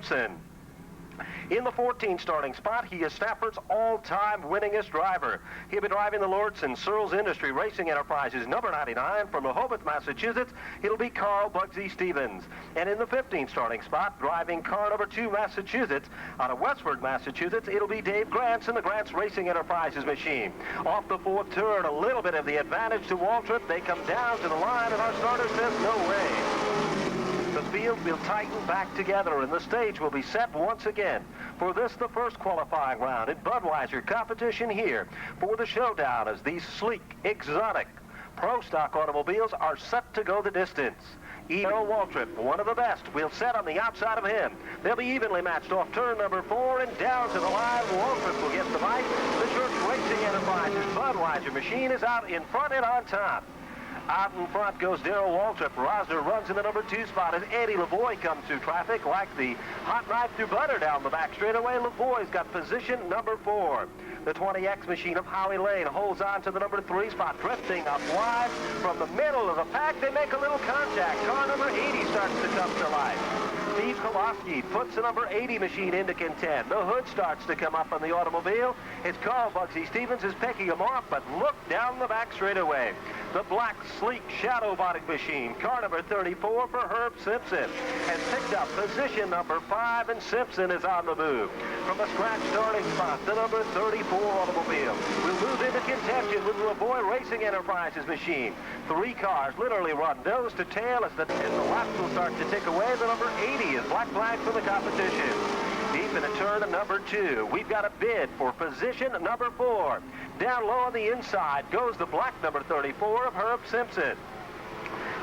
Simpson. In the 14 starting spot, he is Stafford's all-time winningest driver. He'll be driving the Lordson Searles Industry Racing Enterprises number 99 from Rehoboth, Massachusetts. It'll be Carl Bugsy Stevens. And in the 15 starting spot, driving car number 2 Massachusetts out of Westford, Massachusetts, it'll be Dave Grants in the Grants Racing Enterprises machine. Off the 4th turn, a little bit of the advantage to Waltrip. They come down to the line, and our starter says no way. The field will tighten back together, and the stage will be set once again. For this, the first qualifying round in Budweiser competition here for the Showdown, as these sleek, exotic, pro stock automobiles are set to go the distance. Darrell Waltrip, one of the best, will set on the outside of him. They'll be evenly matched off turn number 4 and down to the line. Waltrip will get the bite. The Church Racing Enterprises Budweiser machine is out in front and on top. Out in front goes Darrell Waltrip. Rosner runs in the number 2 spot as Eddie Lavoie comes through traffic like the hot knife through butter down the back straightaway. Lavoie's got position number 4. The 20X machine of Howie Lane holds on to the number 3 spot, drifting up wide from the middle of the pack. They make a little contact. Car number 80 starts to come to life. Steve Koloski puts the number 80 machine into contend. The hood starts to come up on the automobile. It's Carl Bugsy Stevens is picking him off, but look down the back straightaway. The black, sleek, shadow-bodied machine, car number 34 for Herb Simpson, has picked up position number 5, and Simpson is on the move. From a scratch starting spot, the number 34 automobile will move into contention with the Lavoie Racing Enterprises machine. 3 cars literally run nose to tail as the laps will start to tick away. The number 80 is black flag for the competition. Deep in a turn of number 2, we've got a bid for position number 4. Down low on the inside goes the black number 34 of Herb Simpson.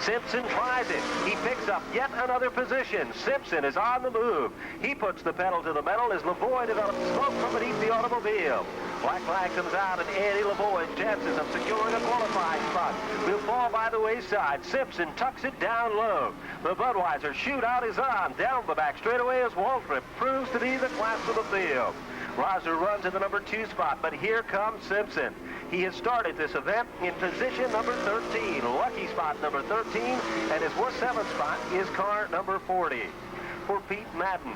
Simpson tries it. He picks up yet another position. Simpson is on the move. He puts the pedal to the metal as Lavoie develops smoke from beneath the automobile. Black flag comes out, and Eddie Lavoie's chances of securing a qualifying spot will fall by the wayside. Simpson tucks it down low. The Budweiser shootout is on down the back straightaway as Waltrip proves to be the class of the field. Rosner runs in the number 2 spot, but here comes Simpson. He has started this event in position number 13, lucky spot number 13, and his 7th spot is car number 40 for Pete Madden.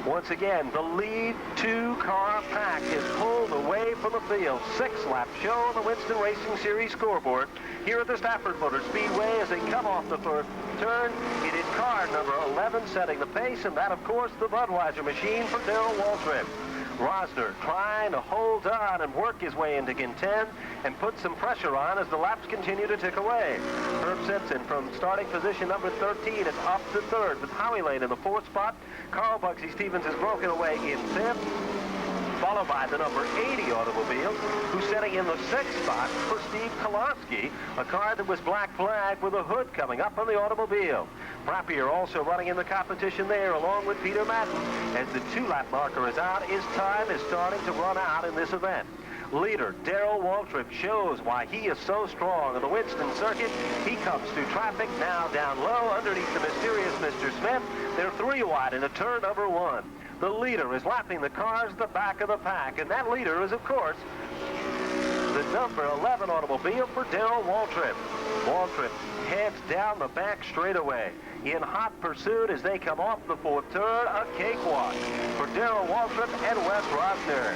Once again, the lead 2-car pack is pulled away from the field. 6-lap show on the Winston Racing Series scoreboard here at the Stafford Motor Speedway as they come off the first turn. It is car number 11 setting the pace, and that, of course, the Budweiser machine for Darrell Waltrip. Rosner trying to hold on and work his way into contend and put some pressure on as the laps continue to tick away. Herb Simpson from starting position number 13 is up to 3rd with Howie Lane in the 4th spot. Carl Bugsy Stevens is broken away in 5th, followed by the number 80 automobile, who's setting in the 6th spot for Steve Koloski, a car that was black flag with a hood coming up on the automobile. Frappier also running in the competition there along with Peter Madden. As the 2-lap marker is out, his time is starting to run out in this event. Leader Darrell Waltrip shows why he is so strong on the Winston circuit. He comes through traffic now down low underneath the mysterious Mr. Smith. They're 3 wide into turn number 1. The leader is lapping the cars at the back of the pack, and that leader is, of course, the number 11 automobile for Darrell Waltrip. Waltrip heads down the back straightaway in hot pursuit as they come off the 4th turn. A cakewalk for Darrell Waltrip and Wes Rosner.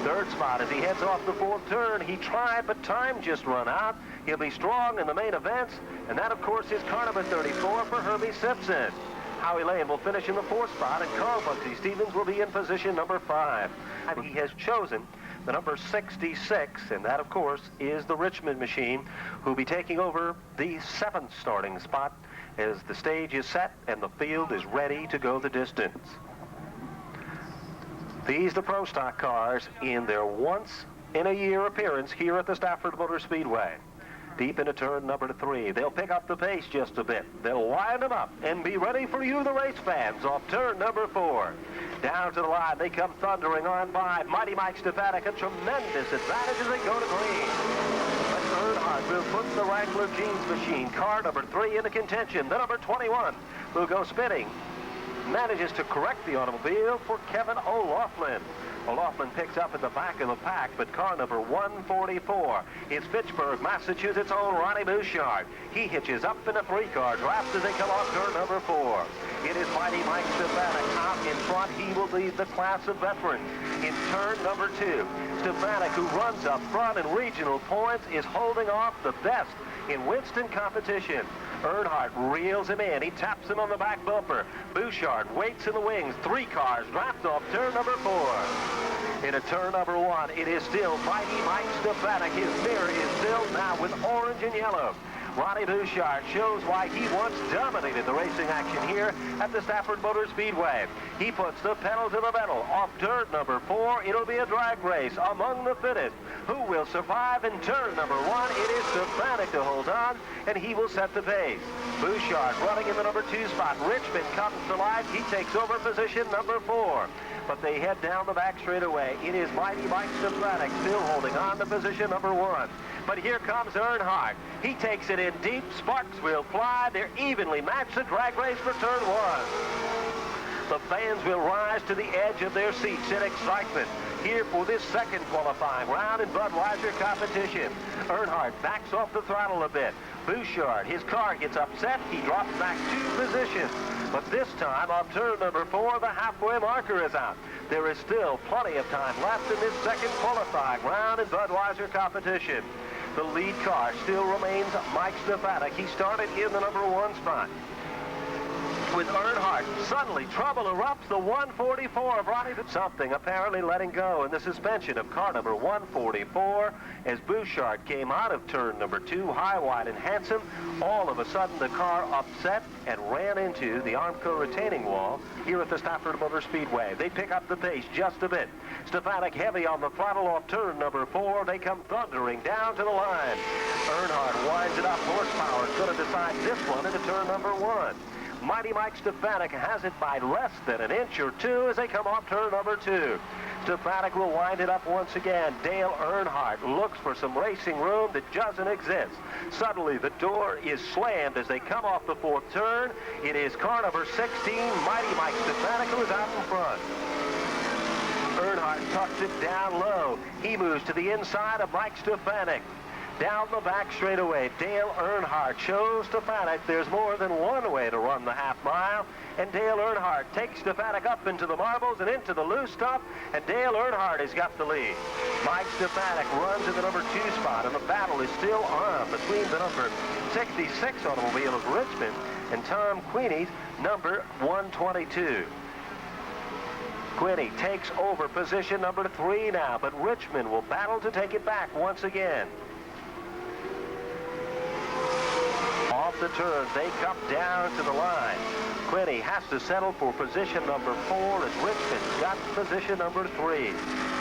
3rd spot as he heads off the 4th turn. He tried, but time just run out. He'll be strong in the main events, and that, of course, is car number 34 for Herbie Simpson. Howie Lane will finish in the 4th spot, and Carl Bugsy Stevens will be in position number 5. And he has chosen the number 66, and that, of course, is the Richmond machine, who'll be taking over the 7th starting spot as the stage is set and the field is ready to go the distance. These the Pro Stock cars in their once-in-a-year appearance here at the Stafford Motor Speedway. Deep into turn number 3. They'll pick up the pace just a bit. They'll wind them up and be ready for you, the race fans, off turn number 4. Down to the line, they come thundering on by. Mighty Mike Stefanik, a tremendous advantage as they go to green. But Earnhardt will put the Wrangler Jeans machine, car number 3, into contention. The number 21 will go spinning manages to correct the automobile for Kevin O'Loughlin. O'Loughlin picks up at the back of the pack, but car number 144 is Fitchburg, Massachusetts' own Ronnie Bouchard. He hitches up in a 3-car draft as they come off turn number 4. It is mighty Mike Stefanik out in front. He will lead the class of veterans in turn number 2. Stefanik, who runs up front in regional points, is holding off the best in Winston competition. Earnhardt reels him in. He taps him on the back bumper. Bouchard waits in the wings. 3 cars draft off turn number 4. Into turn number 1, it is still mighty Mike Stefanik. His mirror is filled now with orange and yellow. Ronnie Bouchard shows why he once dominated the racing action here at the Stafford Motor Speedway. He puts the pedal to the metal. Off turn number 4, it'll be a drag race among the fittest. Who will survive in turn number 1? It is Stefanik to hold on, and he will set the pace. Bouchard running in the number 2 spot. Richmond comes to life. He takes over position number 4. But they head down the back straightaway. It is mighty Mike Stefanik still holding on to position number 1. But here comes Earnhardt. He takes it in deep. Sparks will fly. They're evenly matched. The drag race for turn 1. The fans will rise to the edge of their seats in excitement here for this second qualifying round in Budweiser competition. Earnhardt backs off the throttle a bit. Bouchard, his car gets upset. He drops back 2 positions. But this time, on turn number 4, the halfway marker is out. There is still plenty of time left in this second qualifying round in Budweiser competition. The lead car still remains Mike Stefanik. He started in the number 1 spot. With Earnhardt, suddenly trouble erupts. The 144 of Ronnie. Something apparently letting go in the suspension of car number 144 as Bouchard came out of turn number 2, high, wide, and handsome. All of a sudden, the car upset and ran into the Armco retaining wall here at the Stafford Motor Speedway. They pick up the pace just a bit. Stefanik heavy on the throttle off turn number 4. They come thundering down to the line. Earnhardt winds it up. Horsepower is going to decide this one into turn number 1. Mighty Mike Stefanik has it by less than an inch or 2 as they come off turn number 2. Stefanik will wind it up once again. Dale Earnhardt looks for some racing room that doesn't exist. Suddenly, the door is slammed as they come off the 4th turn. It is car number 16, Mighty Mike Stefanik, who is out in front. Earnhardt tucks it down low. He moves to the inside of Mike Stefanik. Down the back straightaway, Dale Earnhardt shows Stefanik there's more than one way to run the half mile, and Dale Earnhardt takes Stefanik up into the marbles and into the loose stuff, and Dale Earnhardt has got the lead. Mike Stefanik runs in the number 2 spot, and the battle is still on between the number 66 automobile of Richmond and Tom Queeney's number 122. Quinney takes over position number 3 now, but Richmond will battle to take it back once again. Off the turn, they come down to the line. Quinney has to settle for position number 4 as Richmond's got position number 3.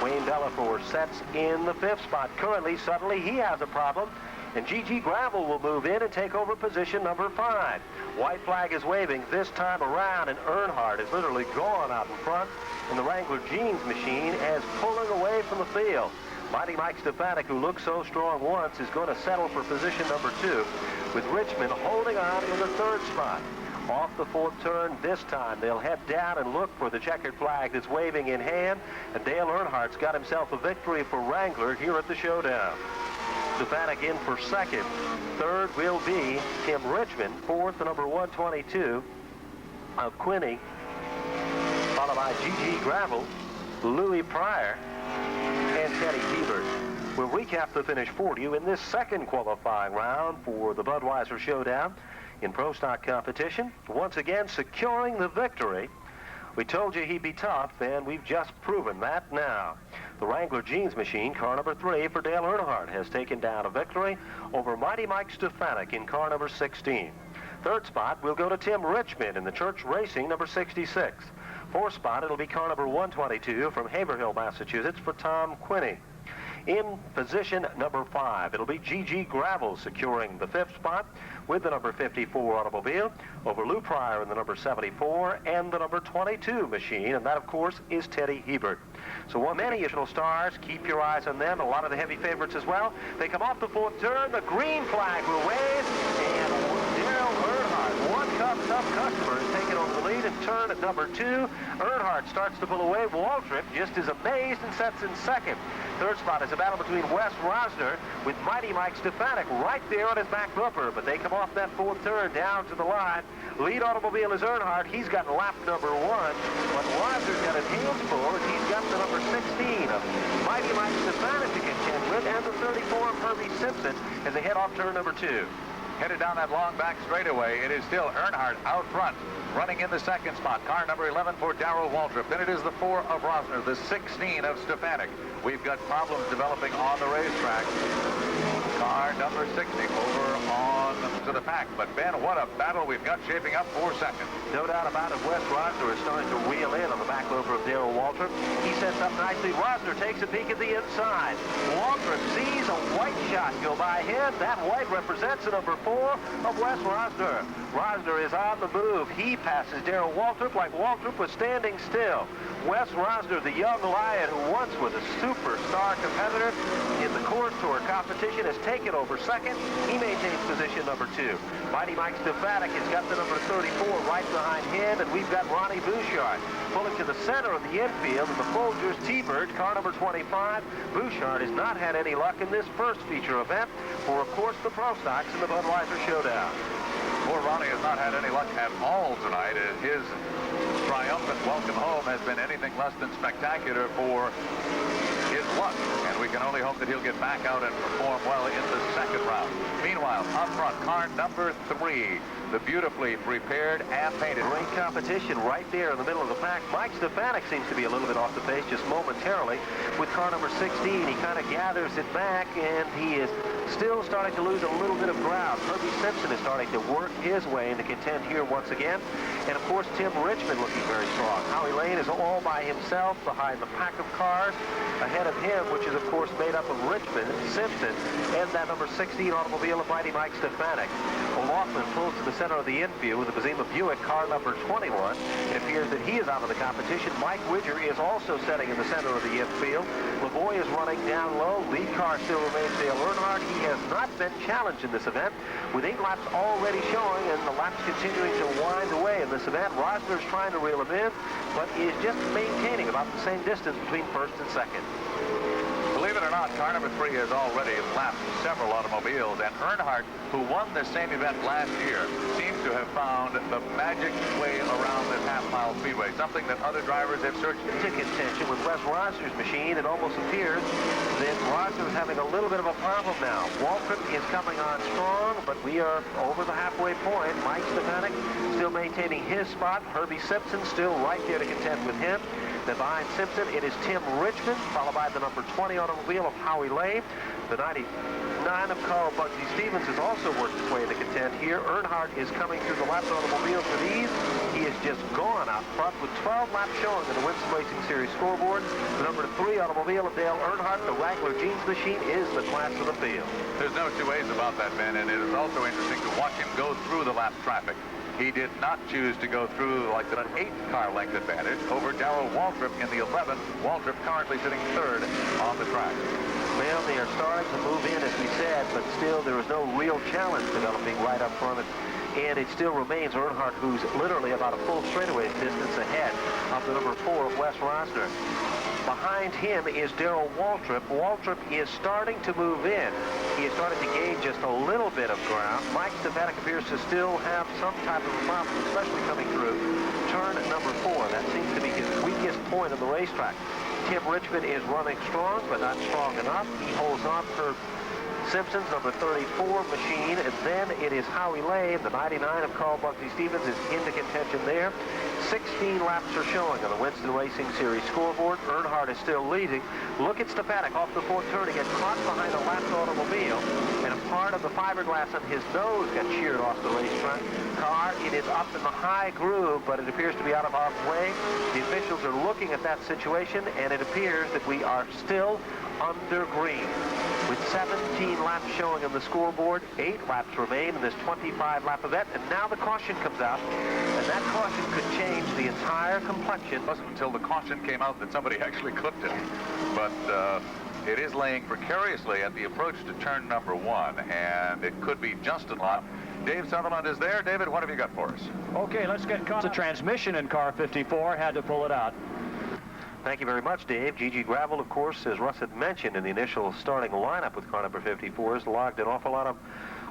Wayne Bellafor sets in the 5th spot. Currently, suddenly, he has a problem, and G.G. Gravel will move in and take over position number 5. White flag is waving this time around, and Earnhardt is literally gone out in front, and the Wrangler Jeans machine is pulling away from the field. Mighty Mike Stefanik, who looked so strong once, is going to settle for position number 2, with Richmond holding on in the 3rd spot. Off the 4th turn this time, they'll head down and look for the checkered flag that's waving in hand, and Dale Earnhardt's got himself a victory for Wrangler here at the Showdown. Stefanik in for 2nd. 3rd will be Tim Richmond. 4th, the number 122 of Quinney, followed by G.G. Gravel, Louis Pryor, and Teddy Hebert. We'll recap the finish for you in this second qualifying round for the Budweiser Showdown in Pro Stock competition. Once again, securing the victory. We told you he'd be tough, and we've just proven that now. The Wrangler Jeans machine, car number 3 for Dale Earnhardt, has taken down a victory over Mighty Mike Stefanik in car number 16. 3rd spot will go to Tim Richmond in the Church Racing number 66. 4th spot, it'll be car number 122 from Haverhill, Massachusetts for Tom Quinney. In position number 5, it'll be G.G. Gravel securing the 5th spot with the number 54 automobile over Lou Pryor in the number 74 and the number 22 machine, and that, of course, is Teddy Hebert. So many additional stars, keep your eyes on them, a lot of the heavy favorites as well. They come off the 4th turn, the green flag will wave, and Darrell Earnhardt, one tough customer, is taking over the lead in turn turn at number 2. Earnhardt starts to pull away. Waltrip just is amazed and sets in second. Third spot is a battle between Wes Rosner with Mighty Mike Stefanik right there on his back bumper, but they come off that fourth turn down to the line. Lead automobile is Earnhardt. He's got lap number 1, but Rosner's got his hands full, and he's got the number 16 of Mighty Mike Stefanik to contend with, and the 34 of Herbie Simpson as they head off turn number 2. Headed down that long back straightaway, it is still Earnhardt out front, running in the second spot. Car number 11 for Darrell Waltrip. Then it is the 4 of Rosner, the 16 of Stefanik. We've got problems developing on the racetrack. Car number 60 over on to the pack. But, Ben, what a battle we've got shaping up for second. No doubt about it. Wes Rosner is starting to reel in on the back over of Darrell Waltrip. He sets up nicely. Rosner takes a peek at the inside. Waltrip sees a white shot go by him. That white represents the number 4 of Wes Rosner. Rosner is on the move. He passes Darrell Waltrip like Waltrip was standing still. Wes Rosner, the young lion who once was a superstar competitor in the Coors Tour competition, has taken over second. He maintains position number 2. Mighty Mike Stefanik has got the number 34 right behind him, and we've got Ronnie Bouchard pulling to the center of the infield in the Folgers T-Bird, car number 25. Bouchard has not had any luck in this first feature event for, of course, the Pro Stocks in the Budweiser Showdown. Poor Ronnie has not had any luck at all tonight. His triumphant welcome home has been anything less than spectacular for his luck, and we can only hope that he'll get back out and perform well in the second round. Meanwhile, up front, car number 3, the beautifully prepared and painted. Great competition right there in the middle of the pack. Mike Stefanik seems to be a little bit off the pace just momentarily with car number 16. He kind of gathers it back, and he is still starting to lose a little bit of ground. Herbie Simpson is starting to work his way into contend here once again. And, of course, Tim Richmond looking very strong. Howie Lane is all by himself behind the pack of cars. Ahead of him, which is, of course, made up of Richmond, Simpson, and that number 16 automobile of Mighty Mike Stefanik. O'Loughlin pulls to the center of the infield with the Bazima Buick, car number 21. It appears that he is out of the competition. Mike Widger is also setting in the center of the infield. Lavoie is running down low. Lead car still remains Dale Earnhardt. He has not been challenged in this event, with 8 laps already showing, and the laps continuing to wind away in this event. Rosner is trying to reel him in, but is just maintaining about the same distance between first and second. Believe it or not, car number 3 has already lapped several automobiles, and Earnhardt, who won this same event last year, seems to have found the magic way around this half-mile speedway, something that other drivers have searched into contention with Wes Rosner's machine. It almost appears that Rosner is having a little bit of a problem now. Waltrip is coming on strong, but we are over the halfway point. Mike Stefanik still maintaining his spot. Herbie Simpson still right there to contend with him. Then behind Simpson, it is Tim Richmond, followed by the number 20 automobile of Howie Lane. The 99 of Carl Bugsy Stevens has also worked his way into contend here. Earnhardt is coming through the lapped automobiles with ease. He is just gone out front with 12 laps showing in the Winston Racing Series scoreboard. The number 3 automobile of Dale Earnhardt, the Wrangler Jeans machine, is the class of the field. There's no two ways about that, Ben, and it is also interesting to watch him go through the lap traffic. He did not choose to go through like an 8-car length advantage over Darrell Waltrip in the 11th. Waltrip currently sitting 3rd on the track. Well, they are starting to move in, as we said, but still there is no real challenge developing right up front. And it still remains Earnhardt, who's literally about a full straightaway distance ahead of the number 4 of Wes Rosner. Behind him is Darrell Waltrip. Waltrip is starting to move in. He is starting to gain just a little bit of ground. Mike Stefanik appears to still have some type of a problem, especially coming through turn number 4. That seems to be his weakest point on the racetrack. Tim Richmond is running strong, but not strong enough. He holds on for Simpson's number 34 machine, and then it is Howie Lane. The 99 of Carl Bugsy Stevens is into contention there. 16 laps are showing on the Winston Racing Series scoreboard. Earnhardt is still leading. Look at Stefanik off the fourth turn. He gets caught behind a lapped automobile, and a part of the fiberglass on his nose got sheared off the racetrack car. It is up in the high groove, but it appears to be out of harm's way. The officials are looking at that situation, and it appears that we are still under green. With 17 laps showing on the scoreboard, 8 laps remain in this 25-lap event, and now the caution comes out, and that caution could change the entire complexion. It wasn't until the caution came out that somebody actually clipped it, but it is laying precariously at the approach to turn number 1, and it could be just a lot. Dave Sutherland is there. David, what have you got for us? Okay, let's get caught. The transmission in car 54 had to pull it out. Thank you very much, Dave. Gigi Gravel, of course, as Russ had mentioned in the initial starting lineup with car number 54, has logged an awful lot of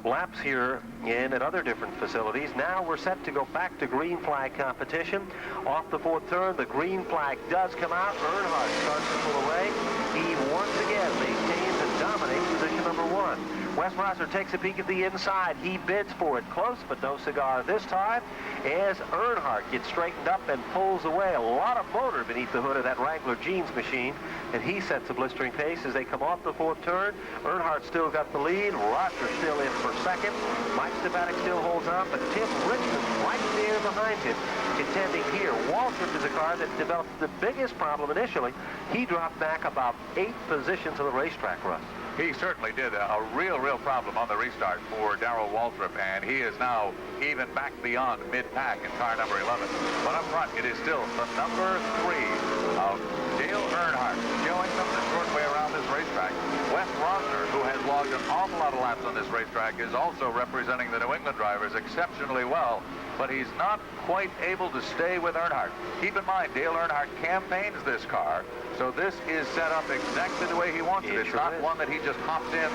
laps here and at other different facilities. Now we're set to go back to green flag competition. Off the fourth turn, the green flag does come out. Earnhardt starts to pull away. He once again maintains and dominates position number 1. Wes Rosner takes a peek at the inside. He bids for it close, but no cigar this time, as Earnhardt gets straightened up and pulls away. A lot of motor beneath the hood of that Wrangler jeans machine, and he sets a blistering pace as they come off the fourth turn. Earnhardt still got the lead. Rosner still in for second. Mike Stefanik still holds on, but Tim Richmond right there behind him, contending here. Waltrip is a car that developed the biggest problem initially. He dropped back about 8 positions on the racetrack, Russ. He certainly did. A real problem on the restart for Darrell Waltrip, and he is now even back beyond mid-pack in car number 11. But up front, it is still the number 3 of Dale Earnhardt showing them the short way around this racetrack. Wes Rosner, who has logged an awful lot of laps on this racetrack, is also representing the New England drivers exceptionally well, but he's not quite able to stay with Earnhardt. Keep in mind, Dale Earnhardt campaigns this car, so this is set up exactly the way he wants it. It's not one that he just hops in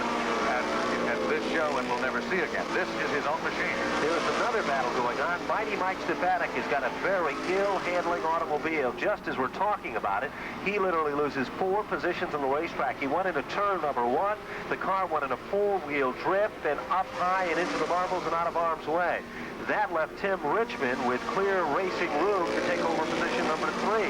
at this show and will never see again. This is his own machine. There's another battle going on. Mighty Mike Stefanik has got a very ill-handling automobile. Just as we're talking about it, he literally loses 4 positions on the racetrack. He went into turn number 1. The car went in a 4-wheel drift and up high and into the marbles and out of harm's way. That left Tim Richmond with clear racing room to take over position number 3.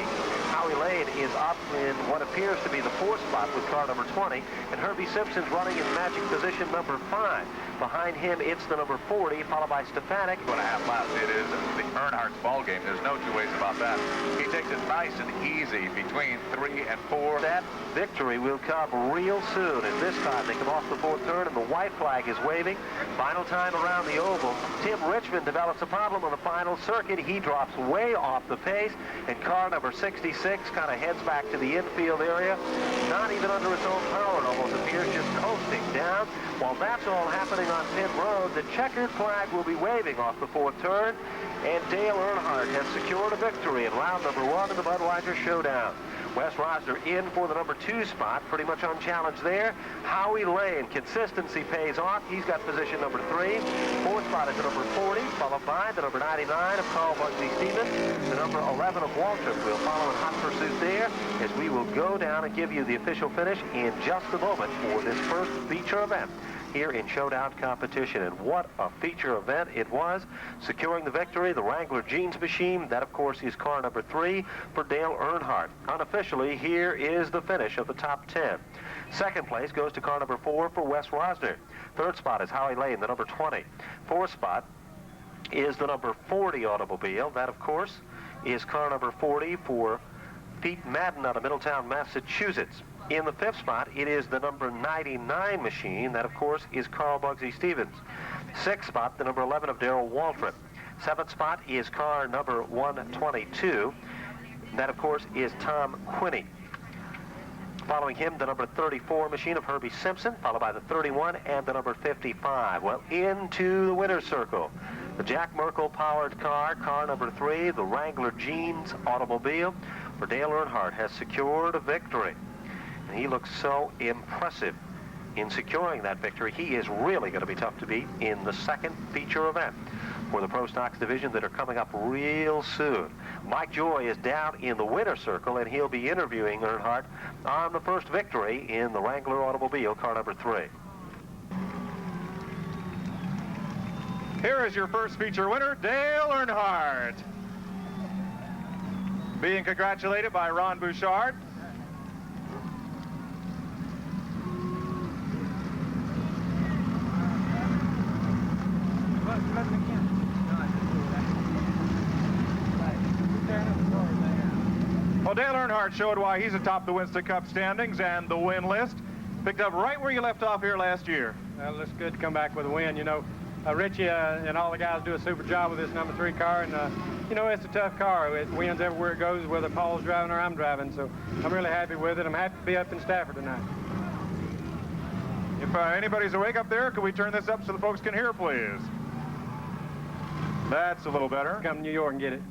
Howie Lane is up in what appears to be the 4th spot with car number 20, and Herbie Simpson's running in magic position number 5. Behind him, it's the number 40, followed by Stefanik. 2.5 laps. It is the Earnhardt's ball game. There's no two ways about that. He takes it nice and easy between 3 and 4. That victory will come real soon, and this time they come off the fourth turn, and the white flag is waving. Final time around the oval. Tim Richmond develops a problem on the final circuit. He drops way off the pace, and car number 66 kind of heads back to the infield area. Not even under its own power, it almost appears, just coasting down. While that's all happening on pit road, the checkered flag will be waving off the fourth turn, and Dale Earnhardt has secured a victory in round number 1 of the Budweiser Showdown. Wes Rosner in for the number 2 spot, pretty much unchallenged there. Howie Lane, consistency pays off. He's got position number 3. 4th spot is the number 40, followed by the number 99 of Carl Bugsy Stevens. The number 11 of Waltrip will follow in hot pursuit there, as we will go down and give you the official finish in just a moment for this first feature event here in Showdown competition. And what a feature event it was, securing the victory. The Wrangler jeans machine, that of course is car number 3 for Dale Earnhardt. Unofficially, here is the finish of the top 10. Second place goes to car number 4 for Wes Rosner. 3rd spot is Howie Lane, the number 20. 4th spot is the number 40 automobile. That of course is car number 40 for Pete Madden out of Middletown, Massachusetts. In the 5th spot, it is the number 99 machine. That, of course, is Carl Bugsy Stevens. 6th spot, the number 11 of Darrell Waltrip. 7th spot is car number 122. That, of course, is Tom Quinney. Following him, the number 34 machine of Herbie Simpson, followed by the 31 and the number 55. Well, into the winner's circle. The Jack Merkel-powered car, car number 3, the Wrangler jeans automobile for Dale Earnhardt, has secured a victory. And he looks so impressive in securing that victory. He is really going to be tough to beat in the second feature event for the Pro Stocks division that are coming up real soon. Mike Joy is down in the winner's circle, and he'll be interviewing Earnhardt on the first victory in the Wrangler automobile, car number 3. Here is your first feature winner, Dale Earnhardt. Being congratulated by Ron Bouchard. Well, Dale Earnhardt showed why he's atop the Winston Cup standings and the win list. Picked up right where you left off here last year. Well, it's good to come back with a win. You know, Richie and all the guys do a super job with this number 3 car, and you know, it's a tough car. It wins everywhere it goes, whether Paul's driving or I'm driving, so I'm really happy with it. I'm happy to be up in Stafford tonight. If anybody's awake up there, could we turn this up so the folks can hear, please? That's a little better. Come to New York and get it.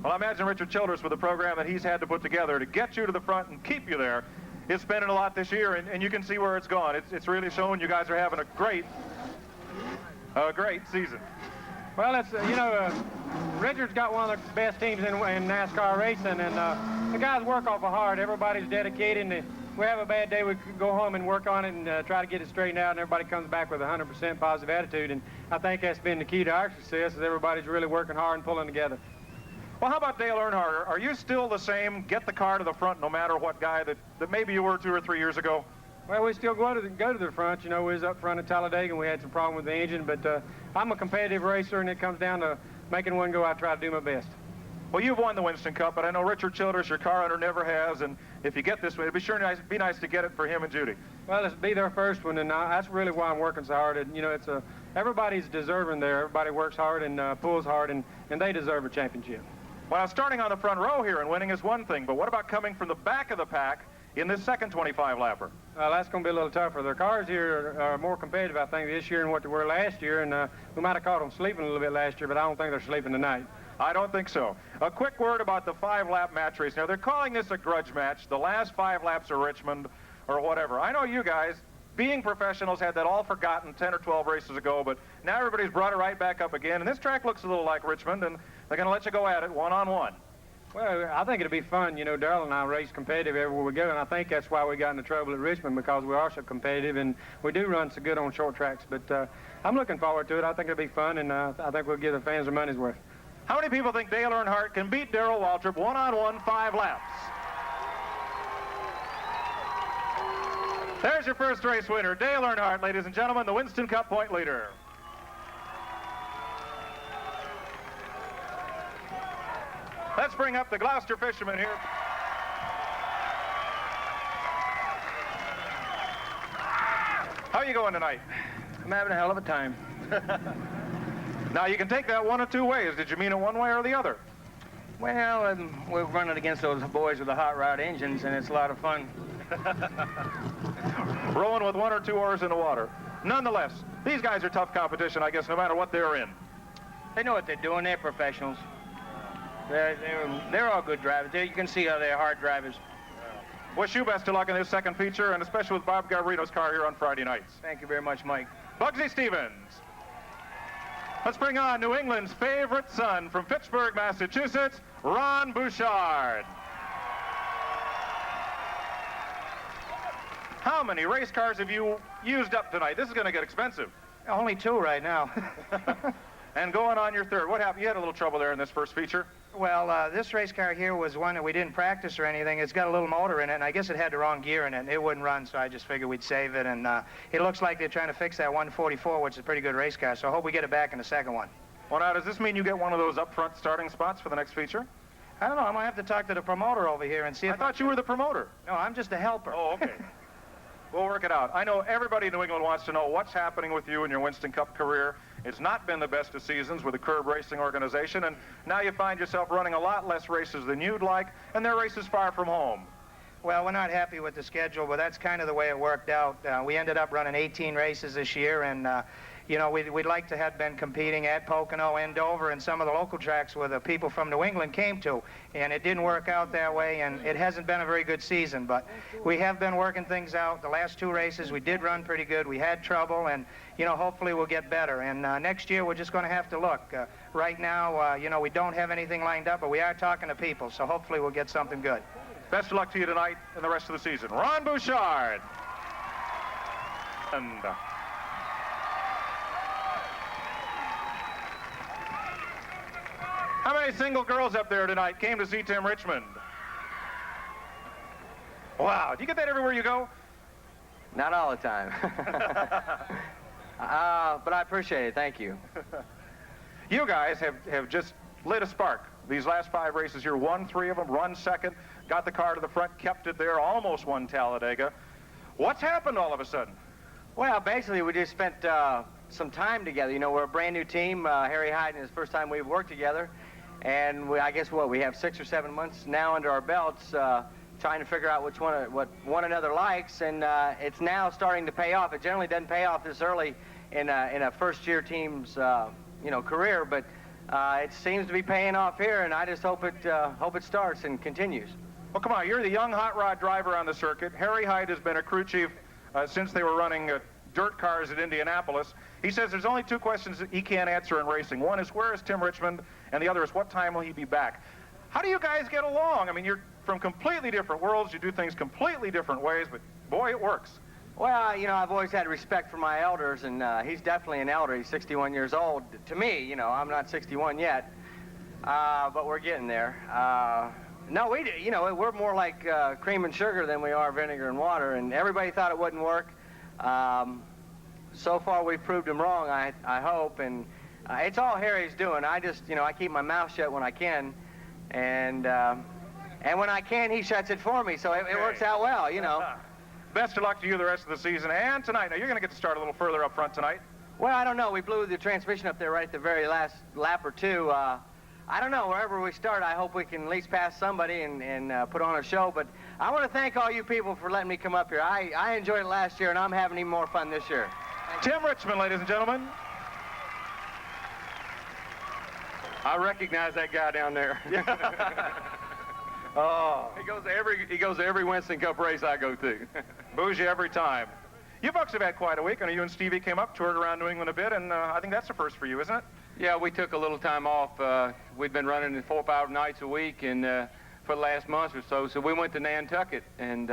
Well, I imagine Richard Childress, with the program that he's had to put together to get you to the front and keep you there, is spending a lot this year, and you can see where it's gone. It's really showing you guys are having a great season. Well, it's, Richard's got one of the best teams in NASCAR racing, and the guys work awful hard. Everybody's dedicated, and if we have a bad day, we go home and work on it and try to get it straightened out, and everybody comes back with a 100% positive attitude, and I think that's been the key to our success, is everybody's really working hard and pulling together. Well, how about Dale Earnhardt? Are you still the same, get the car to the front no matter what guy that maybe you were 2 or 3 years ago? Well, we still go to the front. We was up front at Talladega, and we had some problem with the engine, but I'm a competitive racer, and it comes down to making one go. I try to do my best. Well, you've won the Winston Cup, but I know Richard Childress, your car owner, never has, and if you get this one, it'd be nice to get it for him and Judy. Well, it's be their first one, and that's really why I'm working so hard. And, everybody's deserving there. Everybody works hard and pulls hard, and they deserve a championship. Well, starting on the front row here and winning is one thing, but what about coming from the back of the pack in this second 25-lapper? That's going to be a little tougher. Their cars here are more competitive, I think, this year than what they were last year, and we might have caught them sleeping a little bit last year, but I don't think they're sleeping tonight. I don't think so. A quick word about the 5-lap match race. Now, they're calling this a grudge match, the last 5 laps of Richmond or whatever. I know you guys, being professionals, had that all forgotten 10 or 12 races ago, but now everybody's brought it right back up again, and this track looks a little like Richmond, and they're going to let you go at it one-on-one. Well, I think it'll be fun. Darrell and I race competitive everywhere we go, and I think that's why we got into trouble at Richmond, because we are so competitive, and we do run so good on short tracks. But I'm looking forward to it. I think it'll be fun, and I think we'll give the fans their money's worth. How many people think Dale Earnhardt can beat Darrell Waltrip one-on-one 5 laps? There's your first race winner, Dale Earnhardt, ladies and gentlemen, the Winston Cup point leader. Let's bring up the Gloucester fishermen here. How are you going tonight? I'm having a hell of a time. Now, you can take that one of 2 ways. Did you mean it one way or the other? Well, we're running against those boys with the hot rod engines, and it's a lot of fun. Rowing with 1 or 2 oars in the water. Nonetheless, these guys are tough competition, I guess, no matter what they're in. They know what they're doing. They're professionals. They're all good drivers. You can see how they're hard drivers. Wish you best of luck in this second feature, and especially with Bob Garbarino's car here on Friday nights. Thank you very much, Mike. Bugsy Stevens. Let's bring on New England's favorite son from Fitchburg, Massachusetts, Ron Bouchard. How many race cars have you used up tonight? This is going to get expensive. Only 2 right now. And going on your third. What happened? You had a little trouble there in this first feature. Well, this race car here was one that we didn't practice or anything. It's got a little motor in it, and I guess it had the wrong gear in it, and it wouldn't run, so I just figured we'd save it. And it looks like they're trying to fix that 144, which is a pretty good race car, so I hope we get it back in the second one. Well, now, does this mean you get one of those up front starting spots for the next feature? I don't know. I'm going to have to talk to the promoter over here and see if... I thought you were the promoter. No, I'm just a helper. Oh, okay. We'll work it out. I know everybody in New England wants to know what's happening with you in your Winston Cup career. It's not been the best of seasons with the Curb Racing organization, and now you find yourself running a lot less races than you'd like, and they're races far from home. Well, we're not happy with the schedule, but that's kind of the way it worked out. We ended up running 18 races this year, and we'd like to have been competing at Pocono and Dover and some of the local tracks where the people from New England came to, and it didn't work out that way, and it hasn't been a very good season, but we have been working things out. The last 2 races we did run pretty good. We had trouble, and hopefully we'll get better, and next year we're just going to have to look. Right now, we don't have anything lined up, but we are talking to people, so hopefully we'll get something good. Best of luck to you tonight and the rest of the season. Ron Bouchard. And how many single girls up there tonight came to see Tim Richmond? Wow, do you get that everywhere you go? Not all the time. But I appreciate it. Thank you. You guys have just lit a spark. These last 5 races here, won 3 of them, run second, got the car to the front, kept it there, almost won Talladega. What's happened all of a sudden? Well, basically, we just spent some time together. We're a brand new team. Harry Hyde, and it's the first time we've worked together. And I guess we have 6 or 7 months now under our belts trying to figure out what one another likes, and it's now starting to pay off. It generally doesn't pay off this early in a first-year team's career, but it seems to be paying off here, and I just hope it starts and continues. Well, come on, you're the young hot rod driver on the circuit. Harry Hyde has been a crew chief since they were running dirt cars at Indianapolis. He says there's only two questions that he can't answer in racing. One is, where is Tim Richmond? And the other is, what time will he be back? How do you guys get along? I mean, you're from completely different worlds. You do things completely different ways, but boy, it works. Well, you know, I've always had respect for my elders, and he's definitely an elder. He's 61 years old. To me, you know, I'm not 61 yet, but we're getting there. No, we're more like cream and sugar than we are vinegar and water, and everybody thought it wouldn't work. So far, we've proved them wrong, I hope, and it's all Harry's doing. I just, you know, I keep my mouth shut when I can, and when I can, he shuts it for me, so it works out well, you know. Best of luck to you the rest of the season and tonight. Now, you're going to get to start a little further up front tonight. Well, I don't know. We blew the transmission up there right at the very last lap or two. I don't know. Wherever we start, I hope we can at least pass somebody and put on a show. But I want to thank all you people for letting me come up here. I enjoyed it last year, and I'm having even more fun this year. Tim Richmond, ladies and gentlemen. I recognize that guy down there. Oh. He goes to every Winston Cup race I go to. Bougie every time. You folks have had quite a week. I know you and Stevie came up, toured around New England a bit, and I think that's the first for you, isn't it? Yeah, we took a little time off. We'd been running 4 or 5 nights a week and for the last month or so. So we went to Nantucket and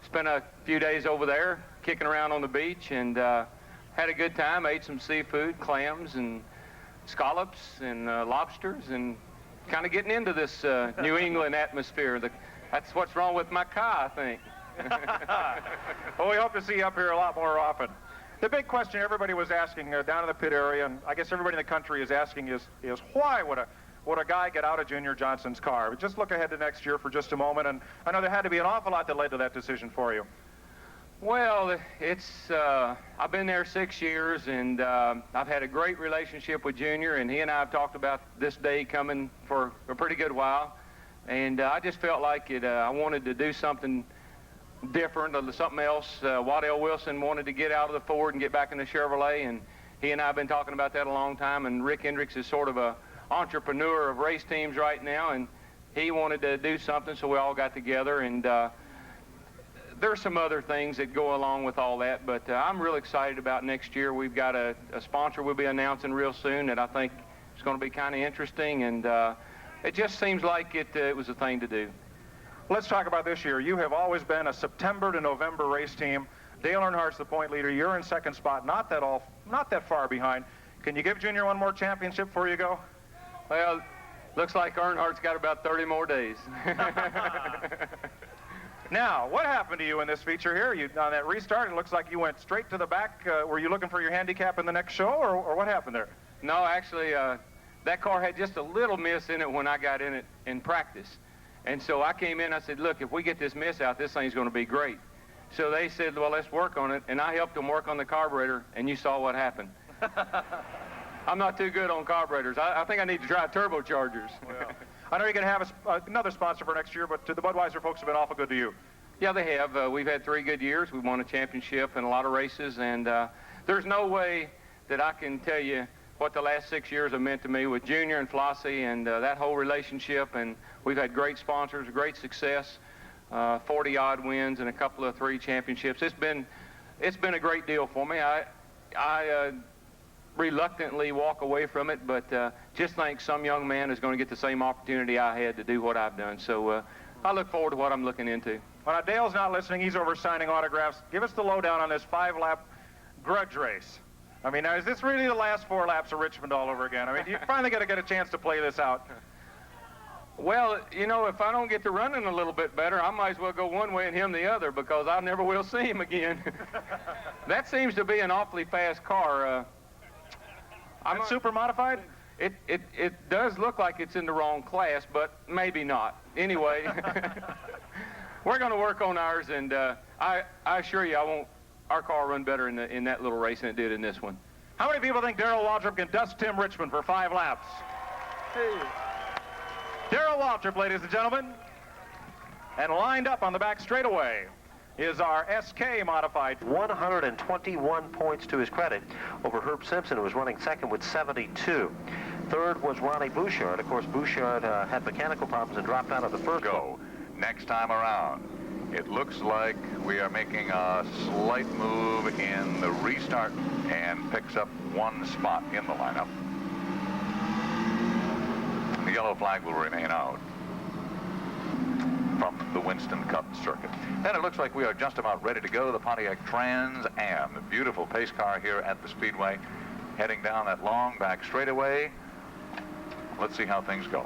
spent a few days over there kicking around on the beach and had a good time. Ate some seafood, clams and scallops and lobsters, and kind of getting into this New England atmosphere. That's what's wrong with my car, I think. Well, we hope to see you up here a lot more often. The big question everybody was asking down in the pit area, and I guess everybody in the country is asking, is why would a guy get out of Junior Johnson's car? But just look ahead to next year for just a moment, and I know there had to be an awful lot that led to that decision for you. Well, I've been there 6 years, and I've had a great relationship with Junior, and he and I have talked about this day coming for a pretty good while. And I just felt like I wanted to do something different, or something else. Waddell Wilson wanted to get out of the Ford and get back in the Chevrolet, and he and I have been talking about that a long time. And Rick Hendricks is sort of a entrepreneur of race teams right now, and he wanted to do something, so we all got together. And there's some other things that go along with all that, but I'm real excited about next year. We've got a sponsor we'll be announcing real soon that I think is going to be kind of interesting, and it just seems like it was a thing to do. Let's talk about this year. You have always been a September to November race team. Dale Earnhardt's the point leader. You're in second spot, not that far behind. Can you give Junior one more championship before you go? Well, looks like Earnhardt's got about 30 more days. Now, what happened to you in this feature here? On that restart, it looks like you went straight to the back. Were you looking for your handicap in the next show, or what happened there? No, actually, that car had just a little miss in it when I got in it in practice. And so I came in, I said, look, if we get this miss out, this thing's going to be great. So they said, well, let's work on it. And I helped them work on the carburetor, and you saw what happened. I'm not too good on carburetors. I think I need to try turbochargers. Well, I know you're going to have another sponsor for next year, but the Budweiser folks have been awful good to you. Yeah, they have. We've had 3 good years. We won a championship and a lot of races, and there's no way that I can tell you what the last 6 years have meant to me with Junior and Flossie and that whole relationship. And we've had great sponsors, great success, 40-odd wins and a couple of 3 championships. It's been a great deal for me. I reluctantly walk away from it, but just think some young man is going to get the same opportunity I had to do what I've done. So I look forward to what I'm looking into. Well, now, Dale's not listening. He's over signing autographs. Give us the lowdown on this 5-lap grudge race. I mean, now, is this really the last 4 laps of Richmond all over again? I mean, you finally got to get a chance to play this out. Well, you know, if I don't get to running a little bit better, I might as well go one way and him the other, because I never will see him again. That seems to be an awfully fast car. I'm super modified? It does look like it's in the wrong class, but maybe not. Anyway, we're going to work on ours, and I assure you, our car run better in that little race than it did in this one. How many people think Darrell Waltrip can dust Tim Richmond for 5 laps? Hey. Darrell Waltrip, ladies and gentlemen. And lined up on the back straightaway is our SK modified. 121 points to his credit over Herb Simpson, who was running second with 72. third was Ronnie Bouchard. Of course, Bouchard had mechanical problems and dropped out of the first. Go. Next time around, it looks like we are making a slight move in the restart and picks up one spot in the lineup. The yellow flag will remain out from the Winston Cup circuit. And it looks like we are just about ready to go. The Pontiac Trans Am, the beautiful pace car here at the Speedway, heading down that long back straightaway. Let's see how things go.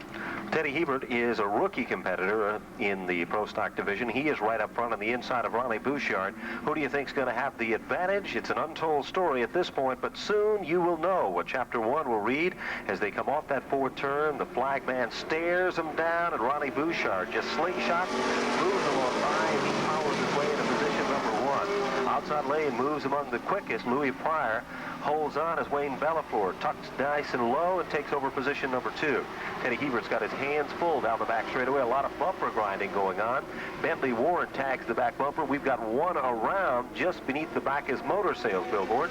Teddy Hebert is a rookie competitor in the Pro Stock division. He is right up front on the inside of Ronnie Bouchard. Who do you think is going to have the advantage? It's an untold story at this point, but soon you will know what Chapter 1 will read as they come off that fourth turn. The flag man stares them down, and Ronnie Bouchard just slingshot, moves along by, and he powers his way into position number 1. Outside lane moves among the quickest. Louis Pryor holds on as Wayne Bellafour tucks nice and low and takes over position number 2. Teddy Hebert's got his hands full down the back straightaway. A lot of bumper grinding going on. Bentley Warren tags the back bumper. We've got one around just beneath the Bacchus Motor Sales billboard.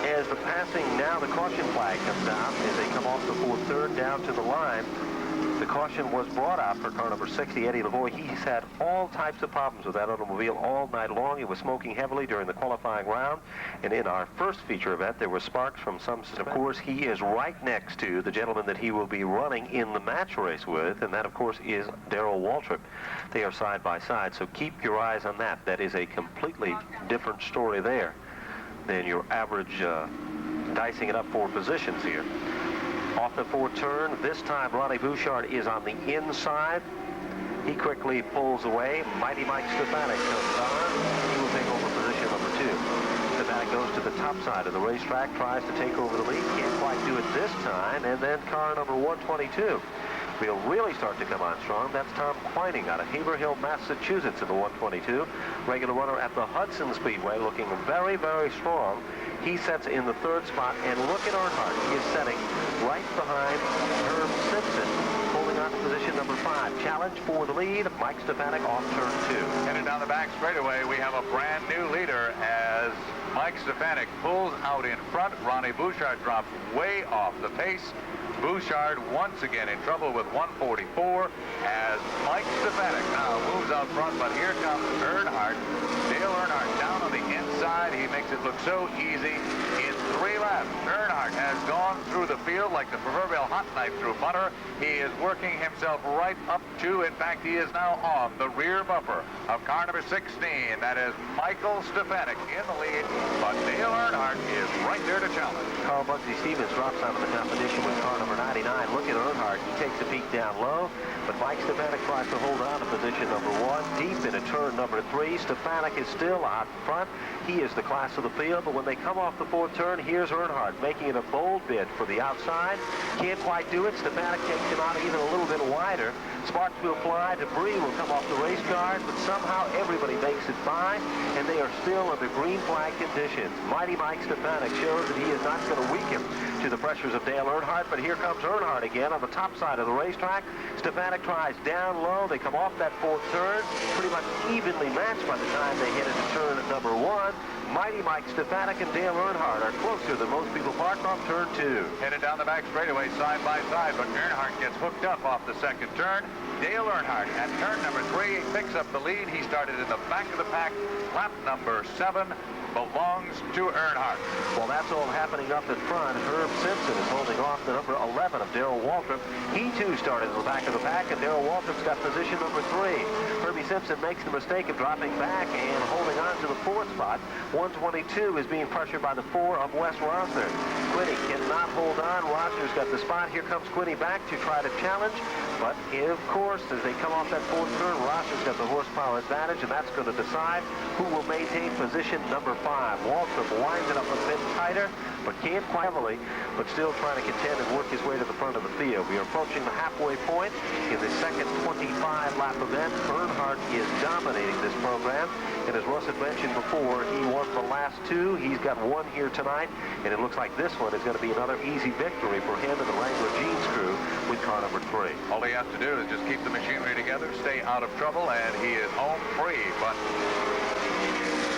As the passing, now the caution flag comes out as they come off the fourth third down to the line. The caution was brought out for car number 60, Eddie Lavoie. He's had all types of problems with that automobile all night long. He was smoking heavily during the qualifying round. And in our first feature event, there were sparks from some... Of course, he is right next to the gentleman that he will be running in the match race with, and that, of course, is Darrell Waltrip. They are side by side, so keep your eyes on that. That is a completely different story there than your average dicing it up for positions here. Off the fourth turn, this time Ronnie Bouchard is on the inside. He quickly pulls away. Mighty Mike Stefanik comes on. He will take over position number 2. Stefanik goes to the top side of the racetrack, tries to take over the lead. Can't quite do it this time. And then car number 122 will really start to come on strong. That's Tom Quining out of Haverhill, Massachusetts in the 122. Regular runner at the Hudson Speedway, looking very, very strong. He sets in the third spot, and look at Earnhardt. He is setting right behind Herb Simpson, holding on to position number 5. Challenge for the lead, Mike Stefanik off turn 2. Headed down the back straightaway, we have a brand new leader as Mike Stefanik pulls out in front. Ronnie Bouchard drops way off the pace. Bouchard once again in trouble with 144 as Mike Stefanik now moves out front, but here comes Earnhardt. Dale Earnhardt down on the inside. He makes it look so easy. In 3 laps, Earnhardt has gone through the field like the proverbial hot knife through butter. He is working himself right up to, in fact, he is now on the rear bumper of car number 16. That is Michael Stefanik in the lead, but Dale Earnhardt is right there to challenge. Carl Bugsy Stevens drops out of the competition with car number 99. Look at Earnhardt. He takes a peek down low, but Mike Stefanik tries to hold on to position number 1. Deep into turn number 3. Stefanik is still out front. He is the class of the field, but when they come off the fourth turn, here's Earnhardt making it a bold bid for the outside. Can't quite do it. Stefanik takes him out even a little bit wider. Sparks will fly. Debris will come off the race cars, but somehow everybody makes it by, and they are still under green flag conditions. Mighty Mike Stefanik shows that he is not going to weaken to the pressures of Dale Earnhardt, but here comes Earnhardt again on the top side of the racetrack. Stefanik tries down low. They come off that fourth turn, pretty much evenly matched by the time they hit into turn number 1. Mighty Mike Stefanik and Dale Earnhardt are closer than most people parked off turn 2. Headed down the back straightaway side by side, but Earnhardt gets hooked up off the second turn. Dale Earnhardt at turn number 3 picks up the lead. He started in the back of the pack. Lap number 7 belongs to Earnhardt. Well, that's all happening up in front. Herb Simpson is holding off the number 11 of Darrell Waltrip. He, too, started in the back of the pack, and Darrell Waltrip's got position number 3. Herbie Simpson makes the mistake of dropping back and holding on to the 4th spot. 122 is being pressured by the 4 of Wes Rosner. Quinny cannot hold on. Rosner's got the spot. Here comes Quinny back to try to challenge. But, of course, as they come off that 4th turn, Rosner's got the horsepower advantage, and that's going to decide who will maintain position number 5. Waltrip winds it up a bit tighter, but can't quite heavily, but still trying to contend and work his way to the front of the field. We are approaching the halfway point in the second 25-lap event. Earnhardt is dominating this program, and as Russ had mentioned before, he won the last 2. He's got 1 here tonight, and it looks like this one is going to be another easy victory for him and the Wrangler Jeans crew with car number 3. All he has to do is just keep the machinery together, stay out of trouble, and he is home free. But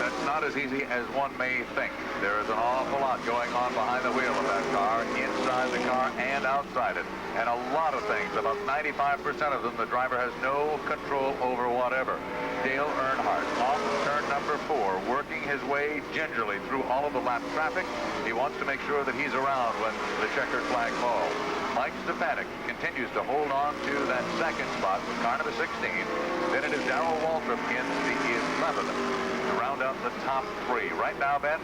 that's not as easy as one may think. There is an awful lot going on behind the wheel of that car, inside the car and outside it. And a lot of things, about 95% of them, the driver has no control over whatever. Dale Earnhardt off turn number 4, working his way gingerly through all of the lap traffic. He wants to make sure that he's around when the checkered flag falls. Mike Stefanik continues to hold on to that second spot with car number 16. Then it is Darrell Waltrip in the 11th to round out the top 3. Right now, Ben,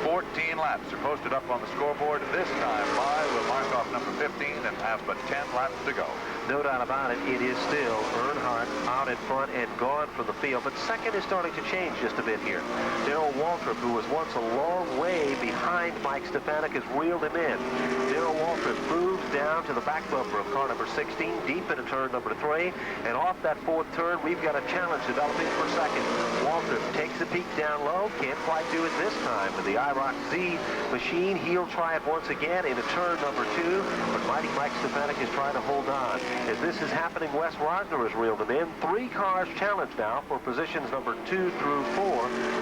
14 laps are posted up on the scoreboard. This time by will mark off number 15 and have but 10 laps to go. No doubt about it, it is still Earnhardt out in front and gone from the field, but second is starting to change just a bit here. Darrell Waltrip, who was once a long way behind Mike Stefanik, has reeled him in. Darrell Waltrip moves down to the back bumper of car number 16, deep into turn number 3, and off that 4th turn, we've got a challenge developing for second. Waltrip takes the peak down low, can't quite do it this time with the IROC Z machine. He'll try it once again into turn number 2, but mighty Mike Stefanik is trying to hold on. As this is happening, Wes Rosner has reeled him in. 3 cars challenged now for positions number 2 through 4.